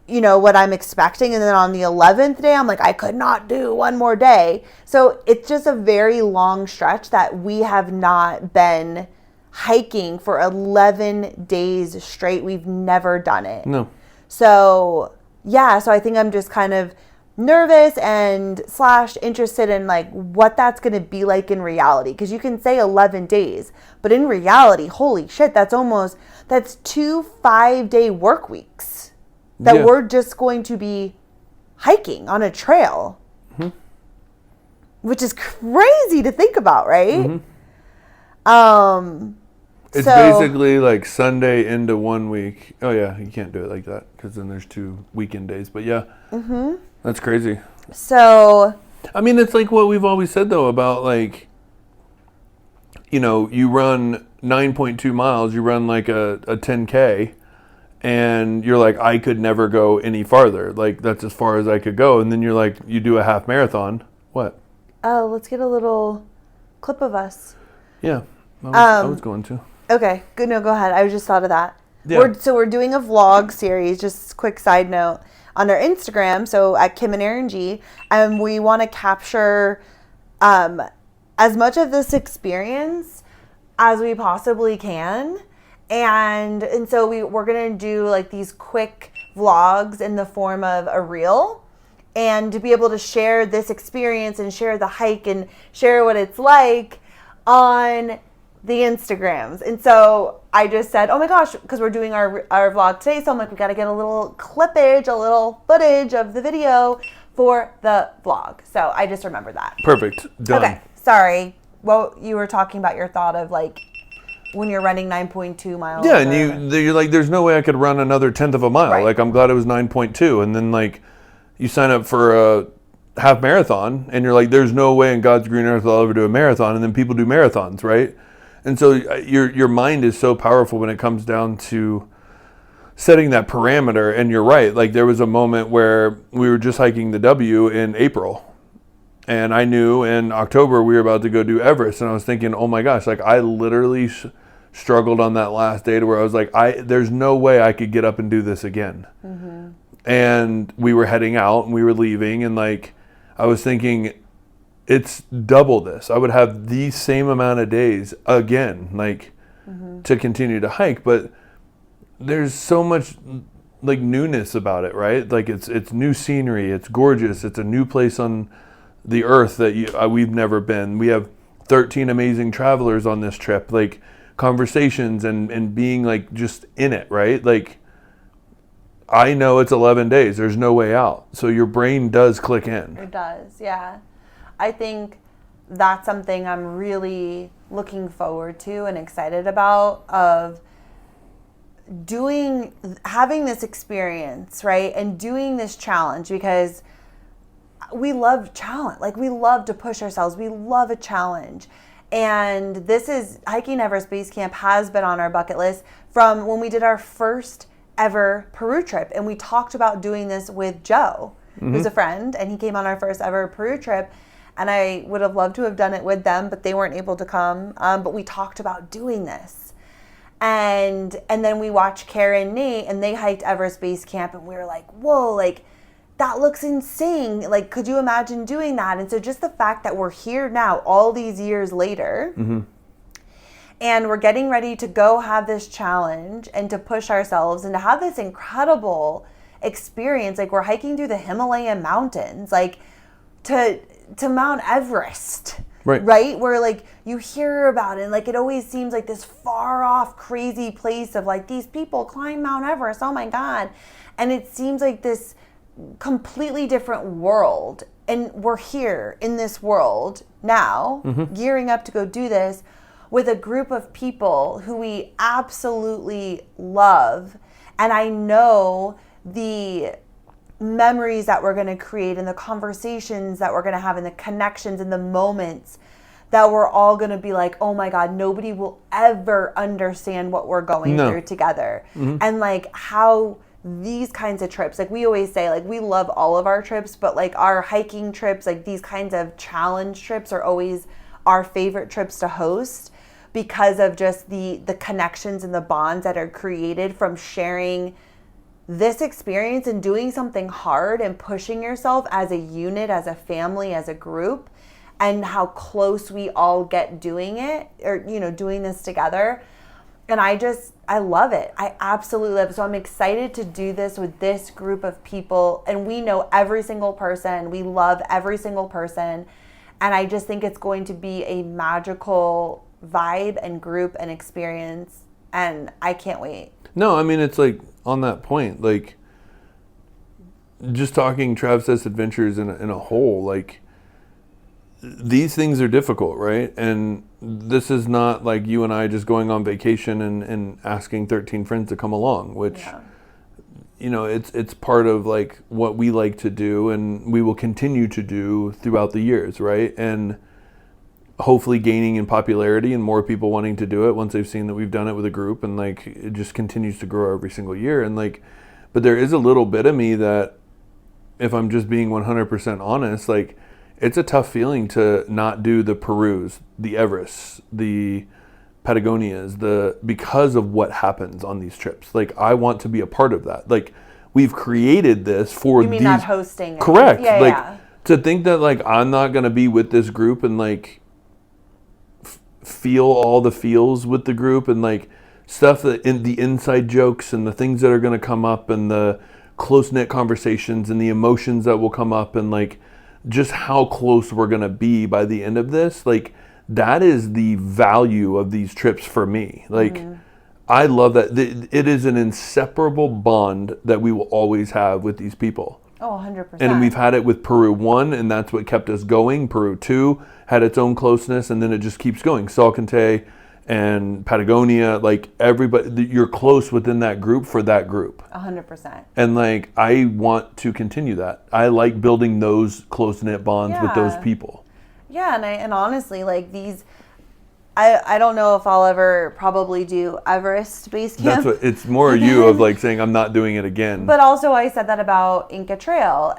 Speaker 2: what I'm expecting. And then on the 11th day, I'm like, I could not do one more day. So it's just a very long stretch that we have not been hiking for 11 days straight. We've never done it.
Speaker 1: No.
Speaker 2: So, so I think I'm just kind of nervous and / interested in like what that's going to be like in reality. Because you can say 11 days, but in reality, holy shit, that's 2 5-day work weeks that we're just going to be hiking on a trail, which is crazy to think about, right?
Speaker 1: It's basically like Sunday into 1 week. Oh yeah, you can't do it like that because then there's 2 weekend days. But yeah, that's crazy.
Speaker 2: So,
Speaker 1: I mean, it's like what we've always said though about like, you run 9.2 miles, you run like a 10K, and you're like, I could never go any farther. Like, that's as far as I could go. And then you're like, you do a half marathon. What?
Speaker 2: Oh, let's get a little clip of us.
Speaker 1: Yeah, I was going to.
Speaker 2: Okay, good. No, go ahead. I just thought of that.
Speaker 1: Yeah.
Speaker 2: We're doing a vlog series, just quick side note, on our Instagram, so at Kim and Aaron G, and we want to capture as much of this experience as we possibly can. And so we're going to do like these quick vlogs in the form of a reel, and to be able to share this experience and share the hike and share what it's like on the Instagrams. And so I just said, oh my gosh, because we're doing our vlog today, so I'm like, we got to get a little clippage, a little footage of the video for the vlog. So I just remembered that.
Speaker 1: Perfect. Done.
Speaker 2: Okay, sorry. Well, you were talking about your thought of like when you're running 9.2 miles.
Speaker 1: Yeah, and you're like, there's no way I could run another 1/10 of a mile.
Speaker 2: Right.
Speaker 1: Like, I'm glad it was 9.2. And then like you sign up for a half marathon, and you're like, there's no way in God's green earth I'll ever do a marathon. And then people do marathons, right? And so your mind is so powerful when it comes down to setting that parameter. And you're right. Like, there was a moment where we were just hiking the W in April, and I knew in October we were about to go do Everest. And I was thinking, oh my gosh, like I literally struggled on that last day to where I was like, there's no way I could get up and do this again. Mm-hmm. And we were heading out and we were leaving, and like I was thinking, it's double this. I would have the same amount of days again, like to continue to hike. But there's so much like newness about it, right? Like it's new scenery, it's gorgeous, it's a new place on the earth that we've never been. We have 13 amazing travelers on this trip, like conversations and being like just in it, right? Like, I know it's 11 days. There's no way out. So your brain does click in.
Speaker 2: It does, yeah. I think that's something I'm really looking forward to and excited about, of having this experience, right? And doing this challenge, because we love challenge. Like, we love to push ourselves. We love a challenge. And hiking Everest Base Camp has been on our bucket list from when we did our first ever Peru trip. And we talked about doing this with Joe, who's a friend, and he came on our first ever Peru trip. And I would have loved to have done it with them, but they weren't able to come. But we talked about doing this. And then we watched Karen and Nate, and they hiked Everest Base Camp, and we were like, whoa, like, that looks insane. Like, could you imagine doing that? And so just the fact that we're here now, all these years later, and we're getting ready to go have this challenge and to push ourselves and to have this incredible experience. Like, we're hiking through the Himalayan mountains, like to Mount Everest, right? Where like you hear about it, and like it always seems like this far off crazy place of like, these people climb Mount Everest, oh my God. And it seems like this completely different world, and we're here in this world now, gearing up to go do this with a group of people who we absolutely love. And I know the memories that we're going to create and the conversations that we're going to have and the connections and the moments that we're all going to be like, oh my God, nobody will ever understand what we're going through together. And like how these kinds of trips, like we always say, like we love all of our trips, but like our hiking trips, like these kinds of challenge trips are always our favorite trips to host, because of just the connections and the bonds that are created from sharing this experience and doing something hard and pushing yourself as a unit, as a family, as a group, and how close we all get doing it, or, you know, doing this together. And I love it. I absolutely love it. So I'm excited to do this with this group of people. And we know every single person. We love every single person. And I just think it's going to be a magical vibe and group and experience. And I can't wait.
Speaker 1: No, I mean, it's like on that point, like just talking Travsessed adventures in a whole, like these things are difficult, right? And this is not like you and I just going on vacation and asking 13 friends to come along, which, you know, it's part of like what we like to do and we will continue to do throughout the years, right? And hopefully gaining in popularity and more people wanting to do it once they've seen that we've done it with a group, and like it just continues to grow every single year. And like, but there is a little bit of me that, if I'm just being 100% honest, like it's a tough feeling to not do the Perus, the Everests, the Patagonias, because of what happens on these trips. Like I want to be a part of that. Like we've created this for
Speaker 2: You mean
Speaker 1: these,
Speaker 2: not hosting it?
Speaker 1: correct.
Speaker 2: Yeah,
Speaker 1: like
Speaker 2: yeah.
Speaker 1: to think that like I'm not going to be with this group and like feel all the feels with the group and like stuff that in the inside jokes and the things that are going to come up and the close-knit conversations and the emotions that will come up and like just how close we're going to be by the end of this. Like that is the value of these trips for me. Like I love that. It is an inseparable bond that we will always have with these people.
Speaker 2: Oh, 100%.
Speaker 1: And we've had it with Peru 1, and that's what kept us going. Peru 2 had its own closeness, and then it just keeps going. Salcantay and Patagonia, like everybody, you're close within that group for that group.
Speaker 2: 100%.
Speaker 1: And like, I want to continue that. I like building those close-knit bonds with those people.
Speaker 2: Yeah, and honestly, like these, I don't know if I'll ever probably do Everest base camp.
Speaker 1: That's what it's more you of like saying I'm not doing it again.
Speaker 2: But also I said that about Inca Trail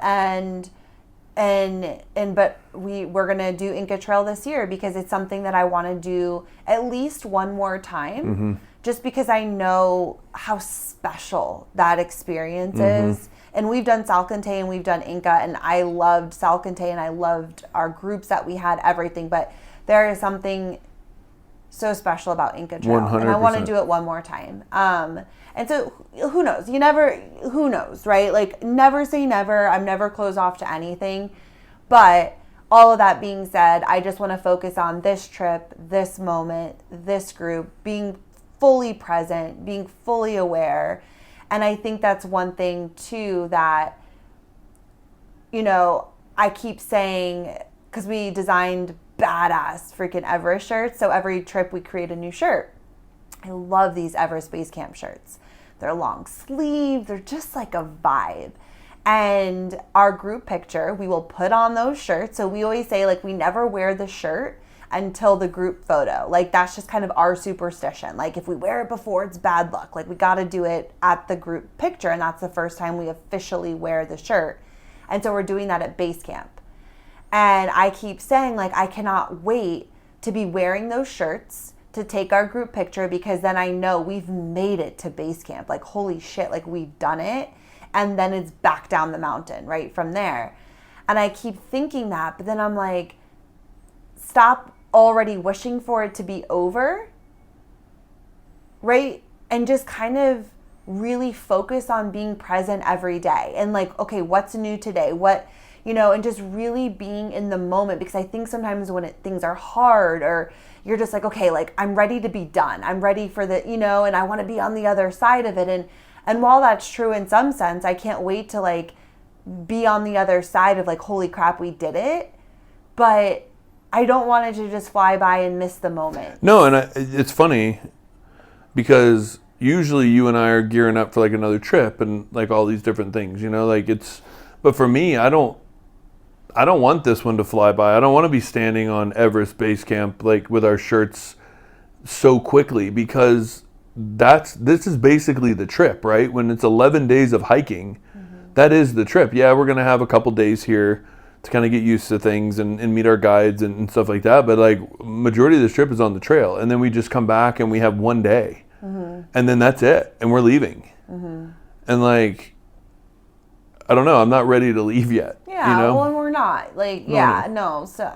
Speaker 2: but we're gonna do Inca Trail this year because it's something that I want to do at least one more time, just because I know how special that experience is. And we've done Salcantay and we've done Inca, and I loved Salcantay and I loved our groups that we had, everything. But there is something so special about Inca Trail,
Speaker 1: 100%.
Speaker 2: and I want to do it one more time. And so who knows? Who knows, right? Like never say never. I'm never closed off to anything. But all of that being said, I just want to focus on this trip, this moment, this group, being fully present, being fully aware. And I think that's one thing too that, you know, I keep saying, because we designed badass freaking Everest shirts. So every trip we create a new shirt. I love these Everest Base Camp shirts. They're long sleeve. They're just like a vibe. And our group picture, we will put on those shirts. So we always say like we never wear the shirt until the group photo. Like that's just kind of our superstition. Like if we wear it before, it's bad luck. Like we got to do it at the group picture. And that's the first time we officially wear the shirt. And so we're doing that at base camp. And I keep saying, like, I cannot wait to be wearing those shirts to take our group picture, because then I know we've made it to base camp. Like, holy shit, like we've done it. And then it's back down the mountain, right, from there. And I keep thinking that, but then I'm like, stop already wishing for it to be over, right? And just kind of really focus on being present every day. And like, okay, what's new today? What... you know, and just really being in the moment, because I think sometimes when things are hard or you're just like, okay, like I'm ready to be done. I'm ready for the, you know, and I want to be on the other side of it. And while that's true in some sense, I can't wait to like be on the other side of like, holy crap, we did it. But I don't want it to just fly by and miss the moment.
Speaker 1: No, and it's funny because usually you and I are gearing up for like another trip and like all these different things, you know, like it's, but for me, I don't want this one to fly by. I don't want to be standing on Everest Base Camp like with our shirts so quickly, because this is basically the trip, right? When it's 11 days of hiking, that is the trip. Yeah, we're going to have a couple days here to kind of get used to things and meet our guides and stuff like that. But like majority of this trip is on the trail. And then we just come back and we have one day. And then that's it. And we're leaving. And like, I don't know. I'm not ready to leave yet.
Speaker 2: Yeah,
Speaker 1: you know?
Speaker 2: well, and we're not. Like, no. So,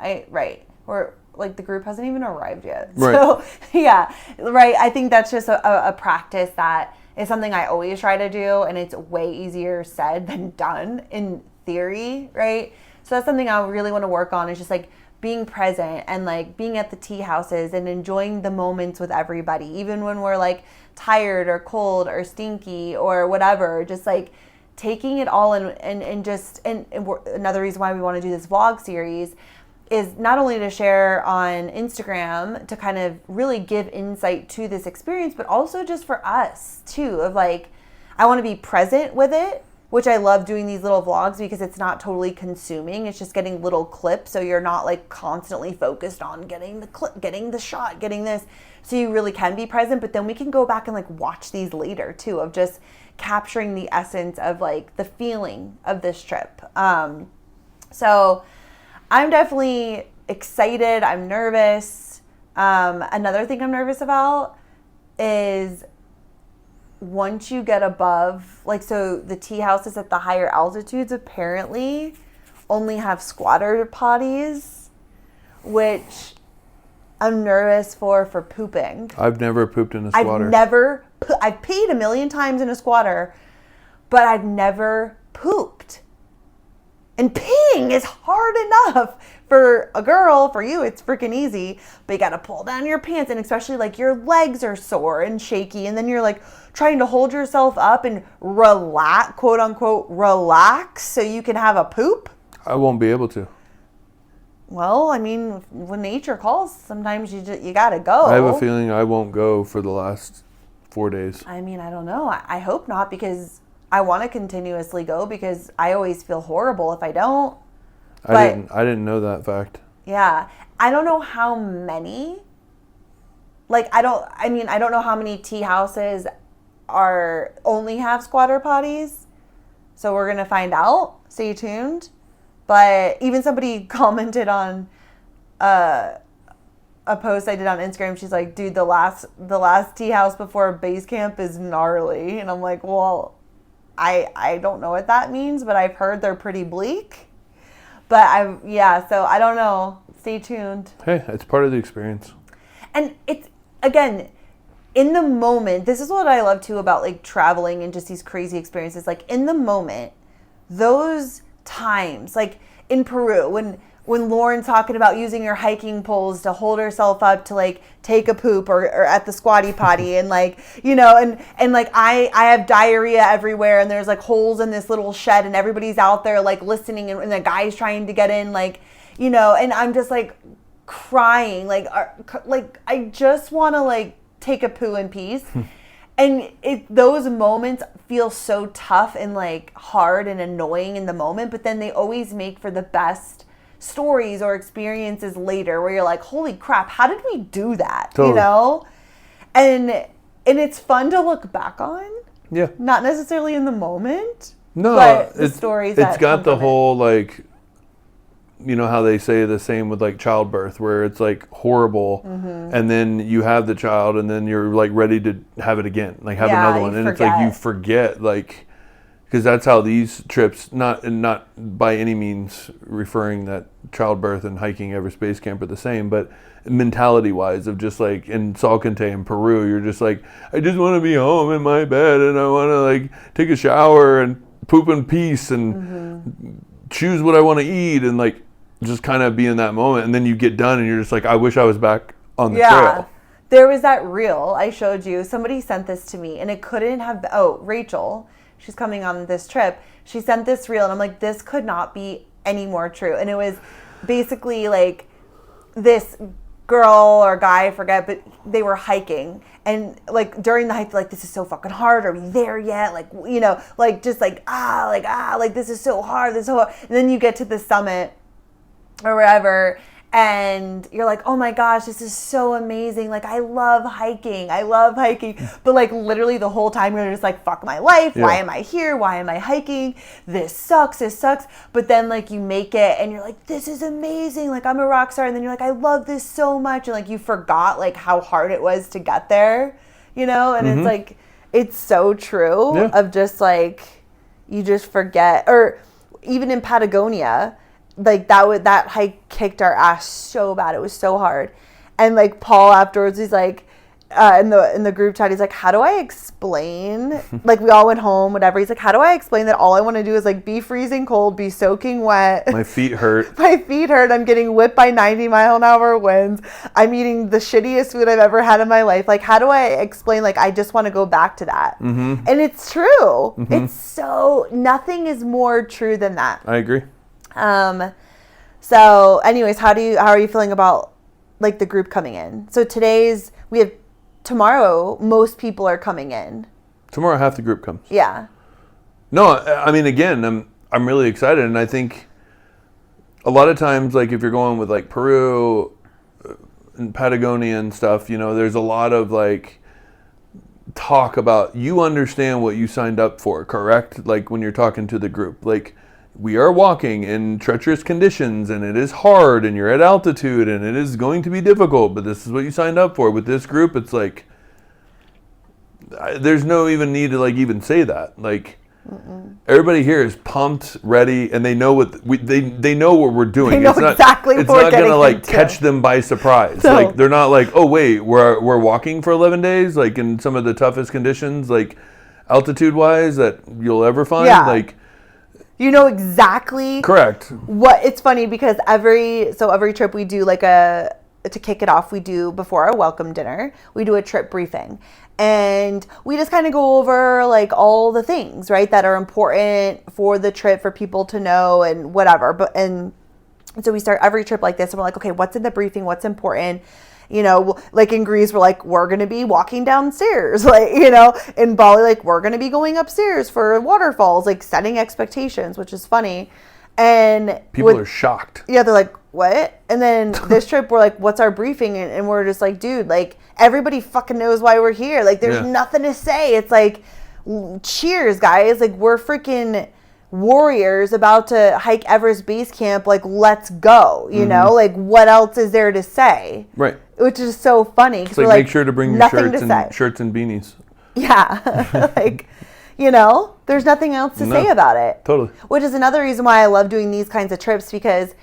Speaker 2: we're, like, the group hasn't even arrived yet.
Speaker 1: Right.
Speaker 2: So, yeah, right. I think that's just a practice that is something I always try to do, and it's way easier said than done in theory, right? So that's something I really want to work on, is just, like, being present and, like, being at the tea houses and enjoying the moments with everybody, even when we're, like, tired or cold or stinky or whatever, just, like, taking it all in, and another reason why we want to do this vlog series is not only to share on Instagram to kind of really give insight to this experience, but also just for us too, of like, I want to be present with it, which I love doing these little vlogs because it's not totally consuming. It's just getting little clips. So you're not like constantly focused on getting the clip, getting the shot, getting this. So you really can be present, but then we can go back and like watch these later too, of just capturing the essence of like the feeling of this trip. So I'm definitely excited. I'm nervous. Another thing I'm nervous about is once you get above, like, so the tea houses at the higher altitudes apparently only have squatter potties, which I'm nervous for pooping.
Speaker 1: I've never pooped in a squatter.
Speaker 2: I've peed a million times in a squatter, but I've never pooped. And peeing is hard enough for a girl. For you, it's freaking easy. But you got to pull down your pants, and especially like your legs are sore and shaky. And then you're like trying to hold yourself up and relax, quote unquote, relax so you can have a poop.
Speaker 1: I won't be able to.
Speaker 2: Well, I mean, when nature calls, sometimes you got to go.
Speaker 1: I have a feeling I won't go for the last 4 days.
Speaker 2: I mean, I don't know. I hope not, because I want to continuously go, because I always feel horrible if I don't.
Speaker 1: I didn't know that fact.
Speaker 2: Yeah. I don't know how many. Like, I don't know how many tea houses only have squatter potties. So we're going to find out. Stay tuned. But even somebody commented on a post I did on Instagram. She's like, dude, the last tea house before base camp is gnarly. And I'm like, well, I don't know what that means, but I've heard they're pretty bleak. But so I don't know. Stay tuned.
Speaker 1: Hey, it's part of the experience.
Speaker 2: And it's, again, in the moment, this is what I love too about like traveling and just these crazy experiences. Like in the moment, those times, like in Peru, when Lauren's talking about using her hiking poles to hold herself up to like take a poop or at the squatty potty, and like, you know, and like I have diarrhea everywhere, and there's like holes in this little shed, and everybody's out there like listening, and the guy's trying to get in, like, you know, and I'm just like crying, like I just want to like take a poo in peace. And those moments feel so tough and like hard and annoying in the moment, but then they always make for the best stories or experiences later, where you're like, holy crap, how did we do that? Totally. You know? And it's fun to look back on.
Speaker 1: Yeah.
Speaker 2: Not necessarily in the moment.
Speaker 1: No,
Speaker 2: but the stories
Speaker 1: it's got the whole like, you know how they say the same with like childbirth, where it's like horrible, and then you have the child, and then you're like ready to have it again, like have another one, and it's like you forget, like, because that's how these trips, not by any means referring that childbirth and hiking Everest Base Camp are the same, but mentality wise, of just like in Salcantay in Peru, you're just like, I just want to be home in my bed, and I want to like take a shower and poop in peace and choose what I want to eat, and like just kind of be in that moment. And then you get done and you're just like, I wish I was back on the trail.
Speaker 2: There was that reel I showed you. Somebody sent this to me, and it couldn't have, Rachel, she's coming on this trip. She sent this reel, and I'm like, this could not be any more true. And it was basically like this girl or guy, I forget, but they were hiking, and like during the hike, like, this is so fucking hard, are we there yet, like, you know, like just like this is so hard, and then you get to the summit or wherever, and you're like, oh my gosh, this is so amazing, like I love hiking, but like literally the whole time you're just like, fuck my life, why am I here, why am I hiking, this sucks, but then like you make it, and you're like, this is amazing, like I'm a rock star, and then you're like, I love this so much, and like you forgot like how hard it was to get there, you know, and it's like, it's so true of just like, you just forget. Or even in Patagonia, like that hike kicked our ass so bad. It was so hard. And like Paul afterwards, he's like, in the group chat, he's like, how do I explain? Like we all went home, whatever. He's like, how do I explain that all I want to do is like be freezing cold, be soaking wet.
Speaker 1: My feet hurt.
Speaker 2: I'm getting whipped by 90-mile-an-hour winds. I'm eating the shittiest food I've ever had in my life. Like, how do I explain? Like, I just want to go back to that. And it's true. It's so, nothing is more true than that.
Speaker 1: I agree.
Speaker 2: So anyways, how are you feeling about like the group coming in? So tomorrow, most people are coming in.
Speaker 1: Tomorrow half the group comes.
Speaker 2: Yeah.
Speaker 1: No, I mean, again, I'm really excited, and I think a lot of times, like if you're going with like Peru and Patagonia and stuff, you know, there's a lot of like talk about you understand what you signed up for, correct? Like when you're talking to the group, like we are walking in treacherous conditions and it is hard and you're at altitude and it is going to be difficult, but this is what you signed up for. With this group, it's like there's no even need to like even say that. Like everybody here is pumped, ready, and they know what they know what we're doing.
Speaker 2: They know exactly
Speaker 1: it's
Speaker 2: what we're
Speaker 1: not gonna
Speaker 2: getting
Speaker 1: like
Speaker 2: into.
Speaker 1: catch them by surprise.
Speaker 2: No.
Speaker 1: Like they're not like, oh wait, we're walking for 11 days, like in some of the toughest conditions, like altitude wise that you'll ever find.
Speaker 2: Yeah.
Speaker 1: Like
Speaker 2: You know exactly.
Speaker 1: correct.
Speaker 2: What it's funny because every trip we do to kick it off, we do before our welcome dinner, we do a trip briefing. And we just kind of go over like all the things, right, that are important for the trip for people to know and whatever. And so we start every trip like this and we're like, okay, what's in the briefing? What's important? You know, like in Greece, we're like, we're going to be walking downstairs. Like, you know, in Bali, like we're going to be going upstairs for waterfalls, like setting expectations, which is funny. And
Speaker 1: People are shocked.
Speaker 2: yeah, they're like, what? And then this trip, we're like, what's our briefing? And we're just like, dude, like everybody fucking knows why we're here. Like there's nothing to say. It's like, cheers, guys. Like we're freaking warriors about to hike Everest Base Camp. Like, let's go. You know, like what else is there to say?
Speaker 1: Right.
Speaker 2: Which is so funny.
Speaker 1: It's like, make sure to bring your shirts and beanies.
Speaker 2: Yeah. Like, you know, there's nothing else to say about it.
Speaker 1: Totally.
Speaker 2: Which is another reason why I love doing these kinds of trips because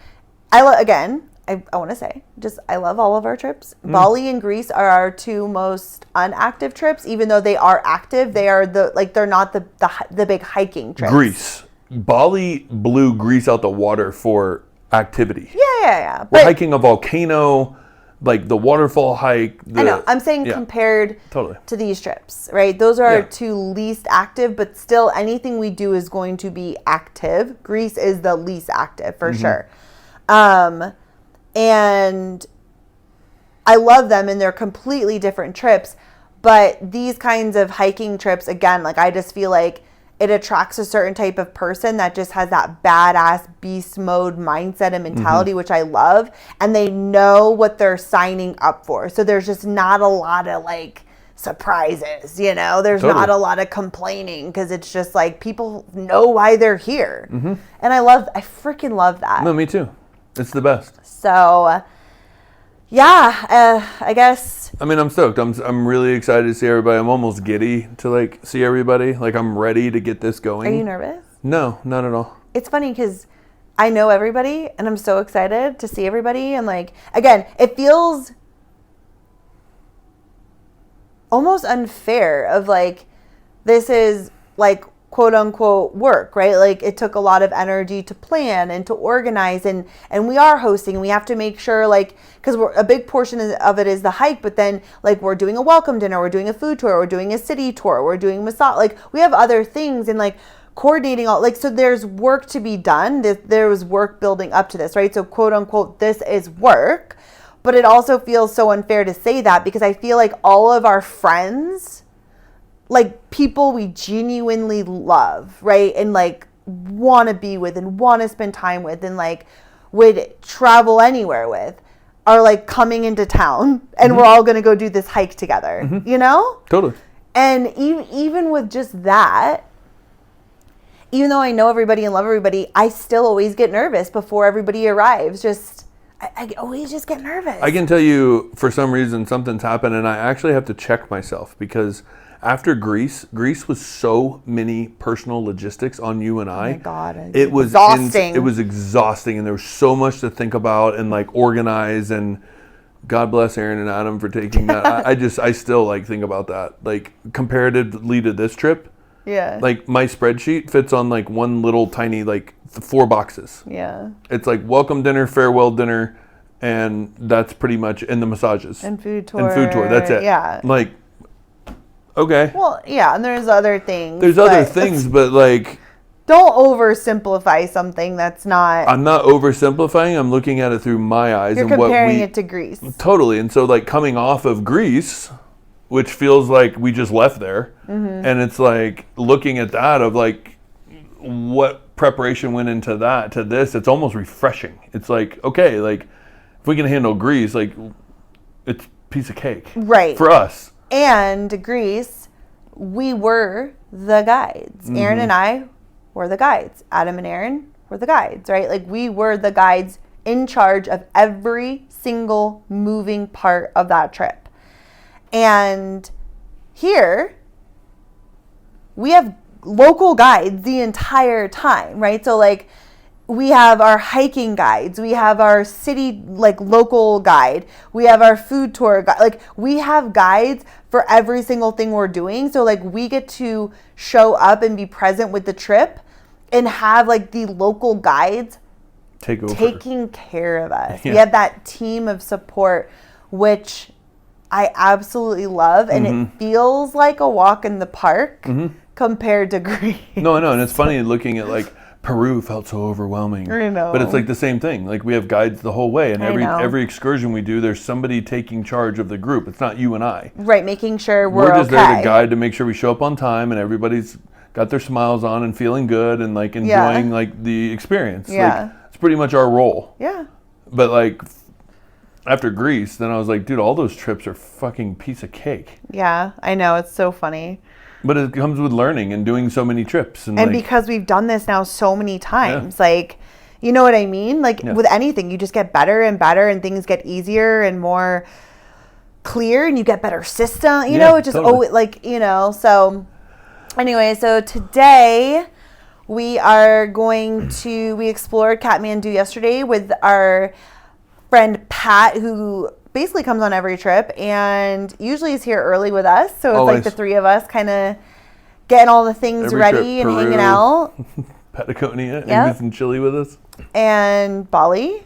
Speaker 2: I want to say, I love all of our trips. Bali and Greece are our two most unactive trips, even though they are active. They are they're not the big hiking trips.
Speaker 1: Bali blew Greece out the water for activity.
Speaker 2: Yeah.
Speaker 1: We're hiking a volcano, like the waterfall hike.
Speaker 2: I know. I'm saying compared to these trips, right? Those are our two least active, but still anything we do is going to be active. Greece is the least active for sure. And I love them and they're completely different trips, but these kinds of hiking trips, again, like I just feel like it attracts a certain type of person that just has that badass beast mode mindset and mentality, which I love. And they know what they're signing up for. So there's just not a lot of like surprises, you know, there's not a lot of complaining because it's just like people know why they're here. And I freaking love that.
Speaker 1: No, me too. It's the best.
Speaker 2: So I guess.
Speaker 1: I mean, I'm stoked. I'm really excited to see everybody. I'm almost giddy to like see everybody. Like I'm ready to get this going.
Speaker 2: Are you nervous?
Speaker 1: No, not at all.
Speaker 2: It's funny because I know everybody and I'm so excited to see everybody. And like, again, it feels almost unfair of like, this is like quote unquote work, right? Like it took a lot of energy to plan and to organize and we are hosting and we have to make sure like, because a big portion of it is the hike, but then like we're doing a welcome dinner, we're doing a food tour, we're doing a city tour, we're doing massage, like we have other things and like coordinating all, like, so there's work to be done. There was work building up to this, right? So quote unquote, this is work, but it also feels so unfair to say that because I feel like all of our friends, like people we genuinely love, right? And like want to be with and want to spend time with and like would travel anywhere with are like coming into town and we're all going to go do this hike together, you know?
Speaker 1: Totally.
Speaker 2: And even with just that, even though I know everybody and love everybody, I still always get nervous before everybody arrives. I always just get nervous.
Speaker 1: I can tell you for some reason something's happened and I actually have to check myself because after Greece was so many personal logistics on you and I.
Speaker 2: Oh my God.
Speaker 1: It was
Speaker 2: exhausting.
Speaker 1: It was exhausting and there was so much to think about and like organize and God bless Aaron and Adam for taking that. I still like think about that. Like comparatively to this trip.
Speaker 2: Yeah.
Speaker 1: Like my spreadsheet fits on like one little tiny like 4 boxes.
Speaker 2: Yeah.
Speaker 1: It's like welcome dinner, farewell dinner, and that's pretty much in the massages.
Speaker 2: And food tour.
Speaker 1: That's it.
Speaker 2: Yeah.
Speaker 1: Like okay.
Speaker 2: Well, yeah, and there's other things.
Speaker 1: There's other things, but like
Speaker 2: don't oversimplify something that's not.
Speaker 1: I'm not oversimplifying. I'm looking at it through my eyes.
Speaker 2: You're comparing it to Greece.
Speaker 1: Totally. And so like coming off of Greece, which feels like we just left there, and it's like looking at that of like what preparation went into that to this, it's almost refreshing. It's like, okay, like if we can handle Greece, like it's a piece of cake.
Speaker 2: Right.
Speaker 1: For us.
Speaker 2: And Greece, we were the guides. Aaron and I were the guides. Adam and Aaron were the guides, right? Like we were the guides in charge of every single moving part of that trip. And here, we have local guides the entire time, right? So like we have our hiking guides, we have our city like local guide, we have our food tour guide, like we have guides for every single thing we're doing. So like we get to show up and be present with the trip and have like the local guides
Speaker 1: take over,
Speaker 2: taking care of us.
Speaker 1: Yeah.
Speaker 2: We have that team of support, which I absolutely love, and it feels like a walk in the park compared to Greece.
Speaker 1: No, I know, and it's funny looking at like Peru felt so overwhelming.
Speaker 2: I know.
Speaker 1: But it's like the same thing. Like we have guides the whole way, and
Speaker 2: I know.
Speaker 1: every excursion we do, there's somebody taking charge of the group. It's not you and I.
Speaker 2: Right, making sure we're
Speaker 1: just
Speaker 2: okay.
Speaker 1: there to guide, to make sure we show up on time and everybody's got their smiles on and feeling good and like enjoying like the experience.
Speaker 2: Yeah.
Speaker 1: Like, it's pretty much our role.
Speaker 2: Yeah.
Speaker 1: But like after Greece, then I was like, dude, all those trips are fucking piece of cake.
Speaker 2: Yeah, I know. It's so funny.
Speaker 1: But it comes with learning and doing so many trips. And like,
Speaker 2: because we've done this now so many times, like, you know what I mean? Like with anything, you just get better and better and things get easier and more clear and you get better system, you know, it just, like, you know, so anyway, so today we explored Kathmandu yesterday with our friend Pat, who basically comes on every trip and usually is here early with us. So it's like the three of us kind of getting all the things
Speaker 1: every
Speaker 2: ready
Speaker 1: trip,
Speaker 2: and
Speaker 1: Peru,
Speaker 2: hanging out.
Speaker 1: Patagonia, he was in Chile with us.
Speaker 2: And Bali.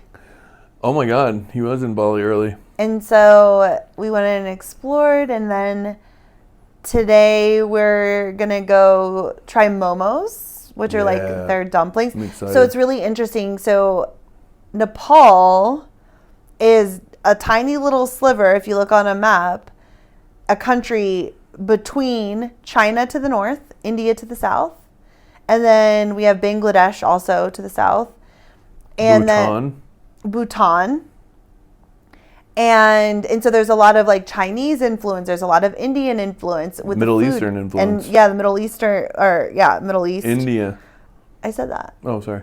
Speaker 1: Oh my God, he was in Bali early.
Speaker 2: And so we went in and explored, and then today we're going to go try momos, which are like their dumplings.
Speaker 1: I'm excited.
Speaker 2: So it's really interesting. So Nepal is a tiny little sliver, if you look on a map, a country between China to the north, India to the south, and then we have Bangladesh also to the south, and then Bhutan. And so there's a lot of like Chinese influence, there's a lot of Indian influence with
Speaker 1: Middle
Speaker 2: the food.
Speaker 1: Eastern influence.
Speaker 2: And the Middle Eastern, Middle East.
Speaker 1: India.
Speaker 2: I said that.
Speaker 1: Oh, sorry.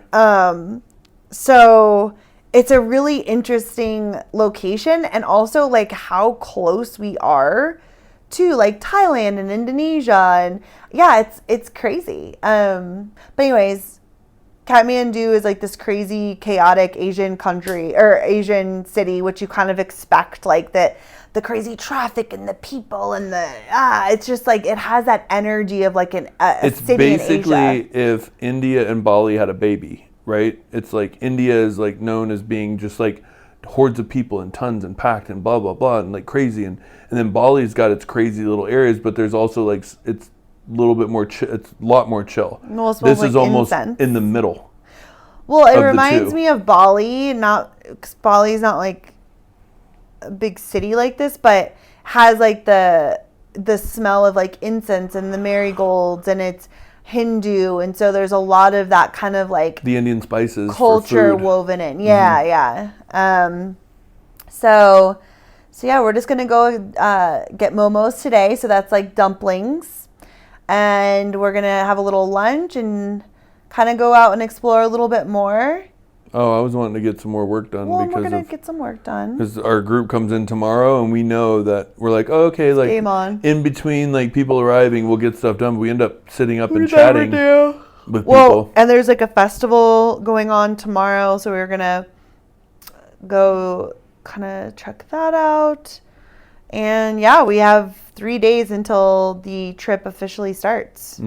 Speaker 2: So it's a really interesting location, and also like how close we are to like Thailand and Indonesia, and it's crazy. But anyways, Kathmandu is like this crazy chaotic Asian country or Asian city, which you kind of expect, like that the crazy traffic and the people and it's just like it has that energy of like a city in Asia.
Speaker 1: It's basically if India and Bali had a baby. Right? It's like India is like known as being just like hordes of people and tons and packed and blah, blah, blah, and like crazy. And then Bali's got its crazy little areas, but there's also like, it's a little bit more, it's a lot more chill.
Speaker 2: Well,
Speaker 1: this
Speaker 2: like
Speaker 1: is almost
Speaker 2: incense.
Speaker 1: In the middle.
Speaker 2: Well, it reminds me of Bali, Bali's not like a big city like this, but has like the smell of like incense and the marigolds, and it's Hindu, and so there's a lot of that kind of like
Speaker 1: the Indian spices
Speaker 2: culture woven in. So we're just gonna go get momos today. So that's like dumplings, and we're gonna have a little lunch and kind of go out and explore a little bit more.
Speaker 1: Oh, I was wanting to get some more work done
Speaker 2: we're gonna get some work done
Speaker 1: because our group comes in tomorrow, and we know that we're like, oh, okay, like
Speaker 2: game on.
Speaker 1: In between like people arriving, we'll get stuff done. But we end up sitting up and chatting with people.
Speaker 2: Well, and there's like a festival going on tomorrow, so we're gonna go kind of check that out. And we have 3 days until the trip officially starts.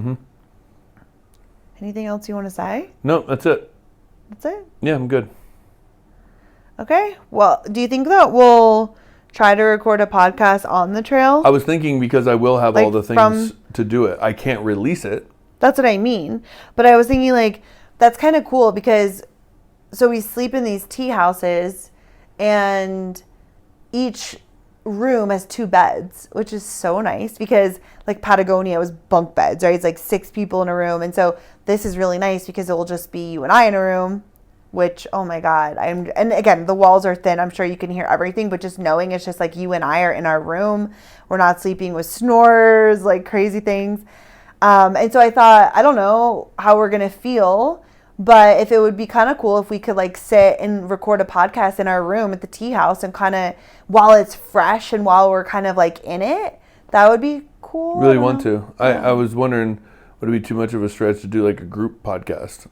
Speaker 2: Anything else you want to say?
Speaker 1: No, that's it.
Speaker 2: That's it?
Speaker 1: Yeah, I'm good.
Speaker 2: Okay. Well, do you think that we'll try to record a podcast on the trail?
Speaker 1: I was thinking because I will have
Speaker 2: like
Speaker 1: all the things to do it. I can't release it.
Speaker 2: That's what I mean. But I was thinking like that's kind of cool because so we sleep in these tea houses, and each room has 2 beds, which is so nice because like Patagonia was bunk beds, right? It's like 6 people in a room. And so this is really nice because it will just be you and I in a room, which, oh my God. And again, the walls are thin. I'm sure you can hear everything, but just knowing it's just like you and I are in our room. We're not sleeping with snorers, like crazy things. And so I thought, I don't know how we're going to feel, but if it would be kind of cool if we could like sit and record a podcast in our room at the tea house and kind of while it's fresh and while we're kind of like in it, that would be cool.
Speaker 1: Really want to. I was wondering, would it be too much of a stretch to do like a group podcast?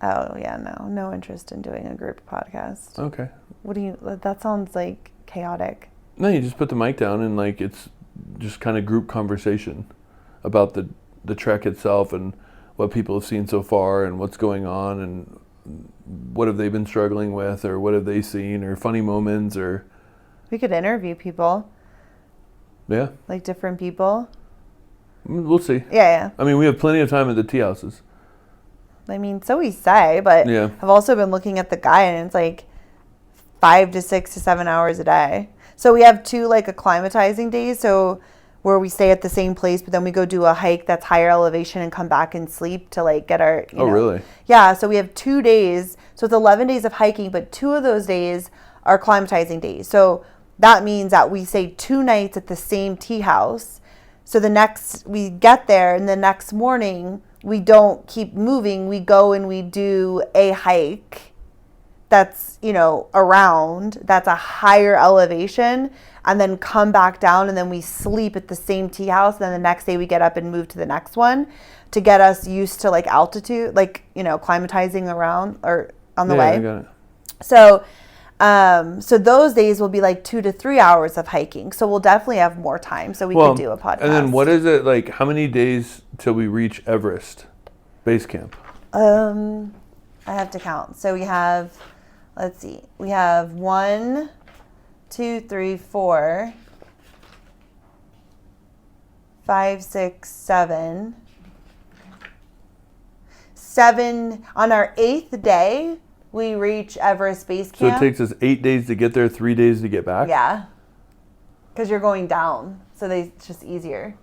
Speaker 2: Oh yeah, no interest in doing a group podcast.
Speaker 1: Okay.
Speaker 2: That sounds like chaotic.
Speaker 1: No, you just put the mic down and like it's just kind of group conversation about the trek itself and what people have seen so far and what's going on and what have they been struggling with or what have they seen or funny moments or...
Speaker 2: We could interview people.
Speaker 1: Yeah.
Speaker 2: Like different people.
Speaker 1: We'll see.
Speaker 2: Yeah.
Speaker 1: I mean, we have plenty of time at the tea houses.
Speaker 2: I mean, so we say, but
Speaker 1: yeah.
Speaker 2: I've also been looking at the guide and it's like 5 to 6 to 7 hours a day. So we have 2 like acclimatizing days. So where we stay at the same place, but then we go do a hike that's higher elevation and come back and sleep to like get our, you know.
Speaker 1: Really?
Speaker 2: Yeah. So we have 2 days. So it's 11 days of hiking, but 2 of those days are acclimatizing days. So that means that we stay 2 nights at the same tea house. So we get there and the next morning we don't keep moving. We go and we do a hike that's, you know, around, that's a higher elevation, and then come back down and then we sleep at the same tea house. And then the next day we get up and move to the next one to get us used to like altitude, like, you know, acclimatizing around or on the way.
Speaker 1: I got it.
Speaker 2: So those days will be like 2 to 3 hours of hiking. So we'll definitely have more time. So we could do a podcast.
Speaker 1: And then what is it like? How many days till we reach Everest base camp?
Speaker 2: I have to count. So we have, let's see, we have 1, 2, 3, 4, 5, 6, 7. 7 on our 8th day. We reach Everest Base Camp.
Speaker 1: So it takes us 8 days to get there, 3 days to get back?
Speaker 2: Yeah. Because you're going down. So it's just easier.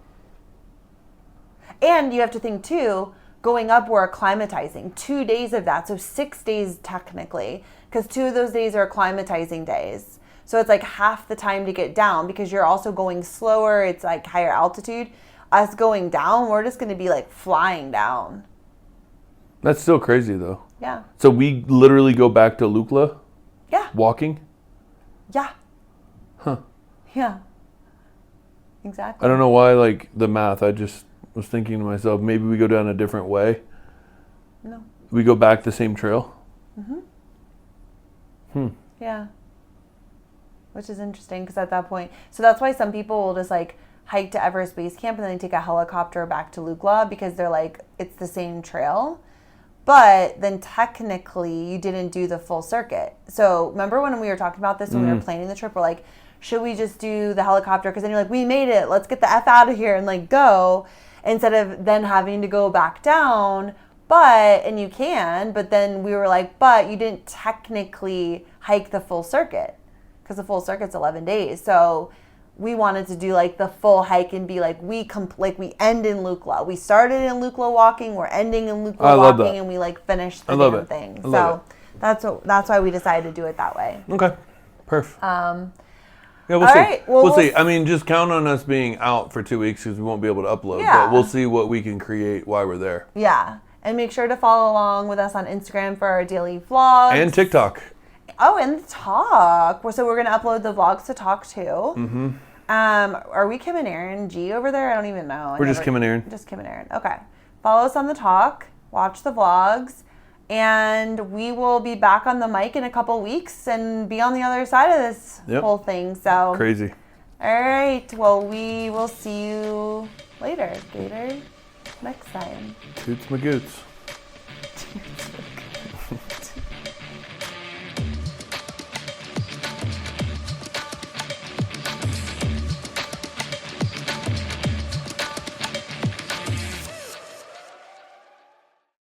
Speaker 2: And you have to think, too, going up, we're acclimatizing. 2 days of that. So 6 days technically. Because 2 of those days are acclimatizing days. So it's like half the time to get down because you're also going slower. It's like higher altitude. Us going down, we're just going to be like flying down.
Speaker 1: That's still crazy, though.
Speaker 2: Yeah.
Speaker 1: So we literally go back to Lukla?
Speaker 2: Yeah.
Speaker 1: Walking?
Speaker 2: Yeah.
Speaker 1: Huh.
Speaker 2: Yeah. Exactly.
Speaker 1: I don't know why, like, the math. I just was thinking to myself, maybe we go down a different way.
Speaker 2: No.
Speaker 1: We go back the same trail?
Speaker 2: Yeah. Which is interesting because at that point, so that's why some people will just like hike to Everest Base Camp and then take a helicopter back to Lukla because they're like, it's the same trail. But then technically you didn't do the full circuit. So remember when we were talking about this when we were planning the trip, we're like, should we just do the helicopter? Because then you're like, we made it. Let's get the F out of here and like go instead of then having to go back down. And you can, but then we were like, but you didn't technically hike the full circuit because the full circuit's 11 days. So we wanted to do like the full hike and be like, we end in Lukla. We started in Lukla walking, we're ending in Lukla walking, and we like finished the damn thing. So that's why we decided to do it that way.
Speaker 1: Okay. Perfect. Yeah, we'll
Speaker 2: all
Speaker 1: see.
Speaker 2: Right, well,
Speaker 1: we'll see. I mean, just count on us being out for 2 weeks because we won't be able to upload.
Speaker 2: Yeah.
Speaker 1: But we'll see what we can create while we're there.
Speaker 2: Yeah. And make sure to follow along with us on Instagram for our daily vlogs.
Speaker 1: And TikTok.
Speaker 2: Oh, and Talk. So we're going to upload the vlogs to Talk too.
Speaker 1: Mm-hmm.
Speaker 2: Are we Kim and Aaron G over there? I don't even know.
Speaker 1: We're just Kim and Aaron.
Speaker 2: Just Kim and Aaron. Okay. Follow us on the Talk. Watch the vlogs. And we will be back on the mic in a couple weeks and be on the other side of this whole thing. So
Speaker 1: crazy.
Speaker 2: All right. Well, we will see you later, Gator. Next time.
Speaker 1: Toots my goots.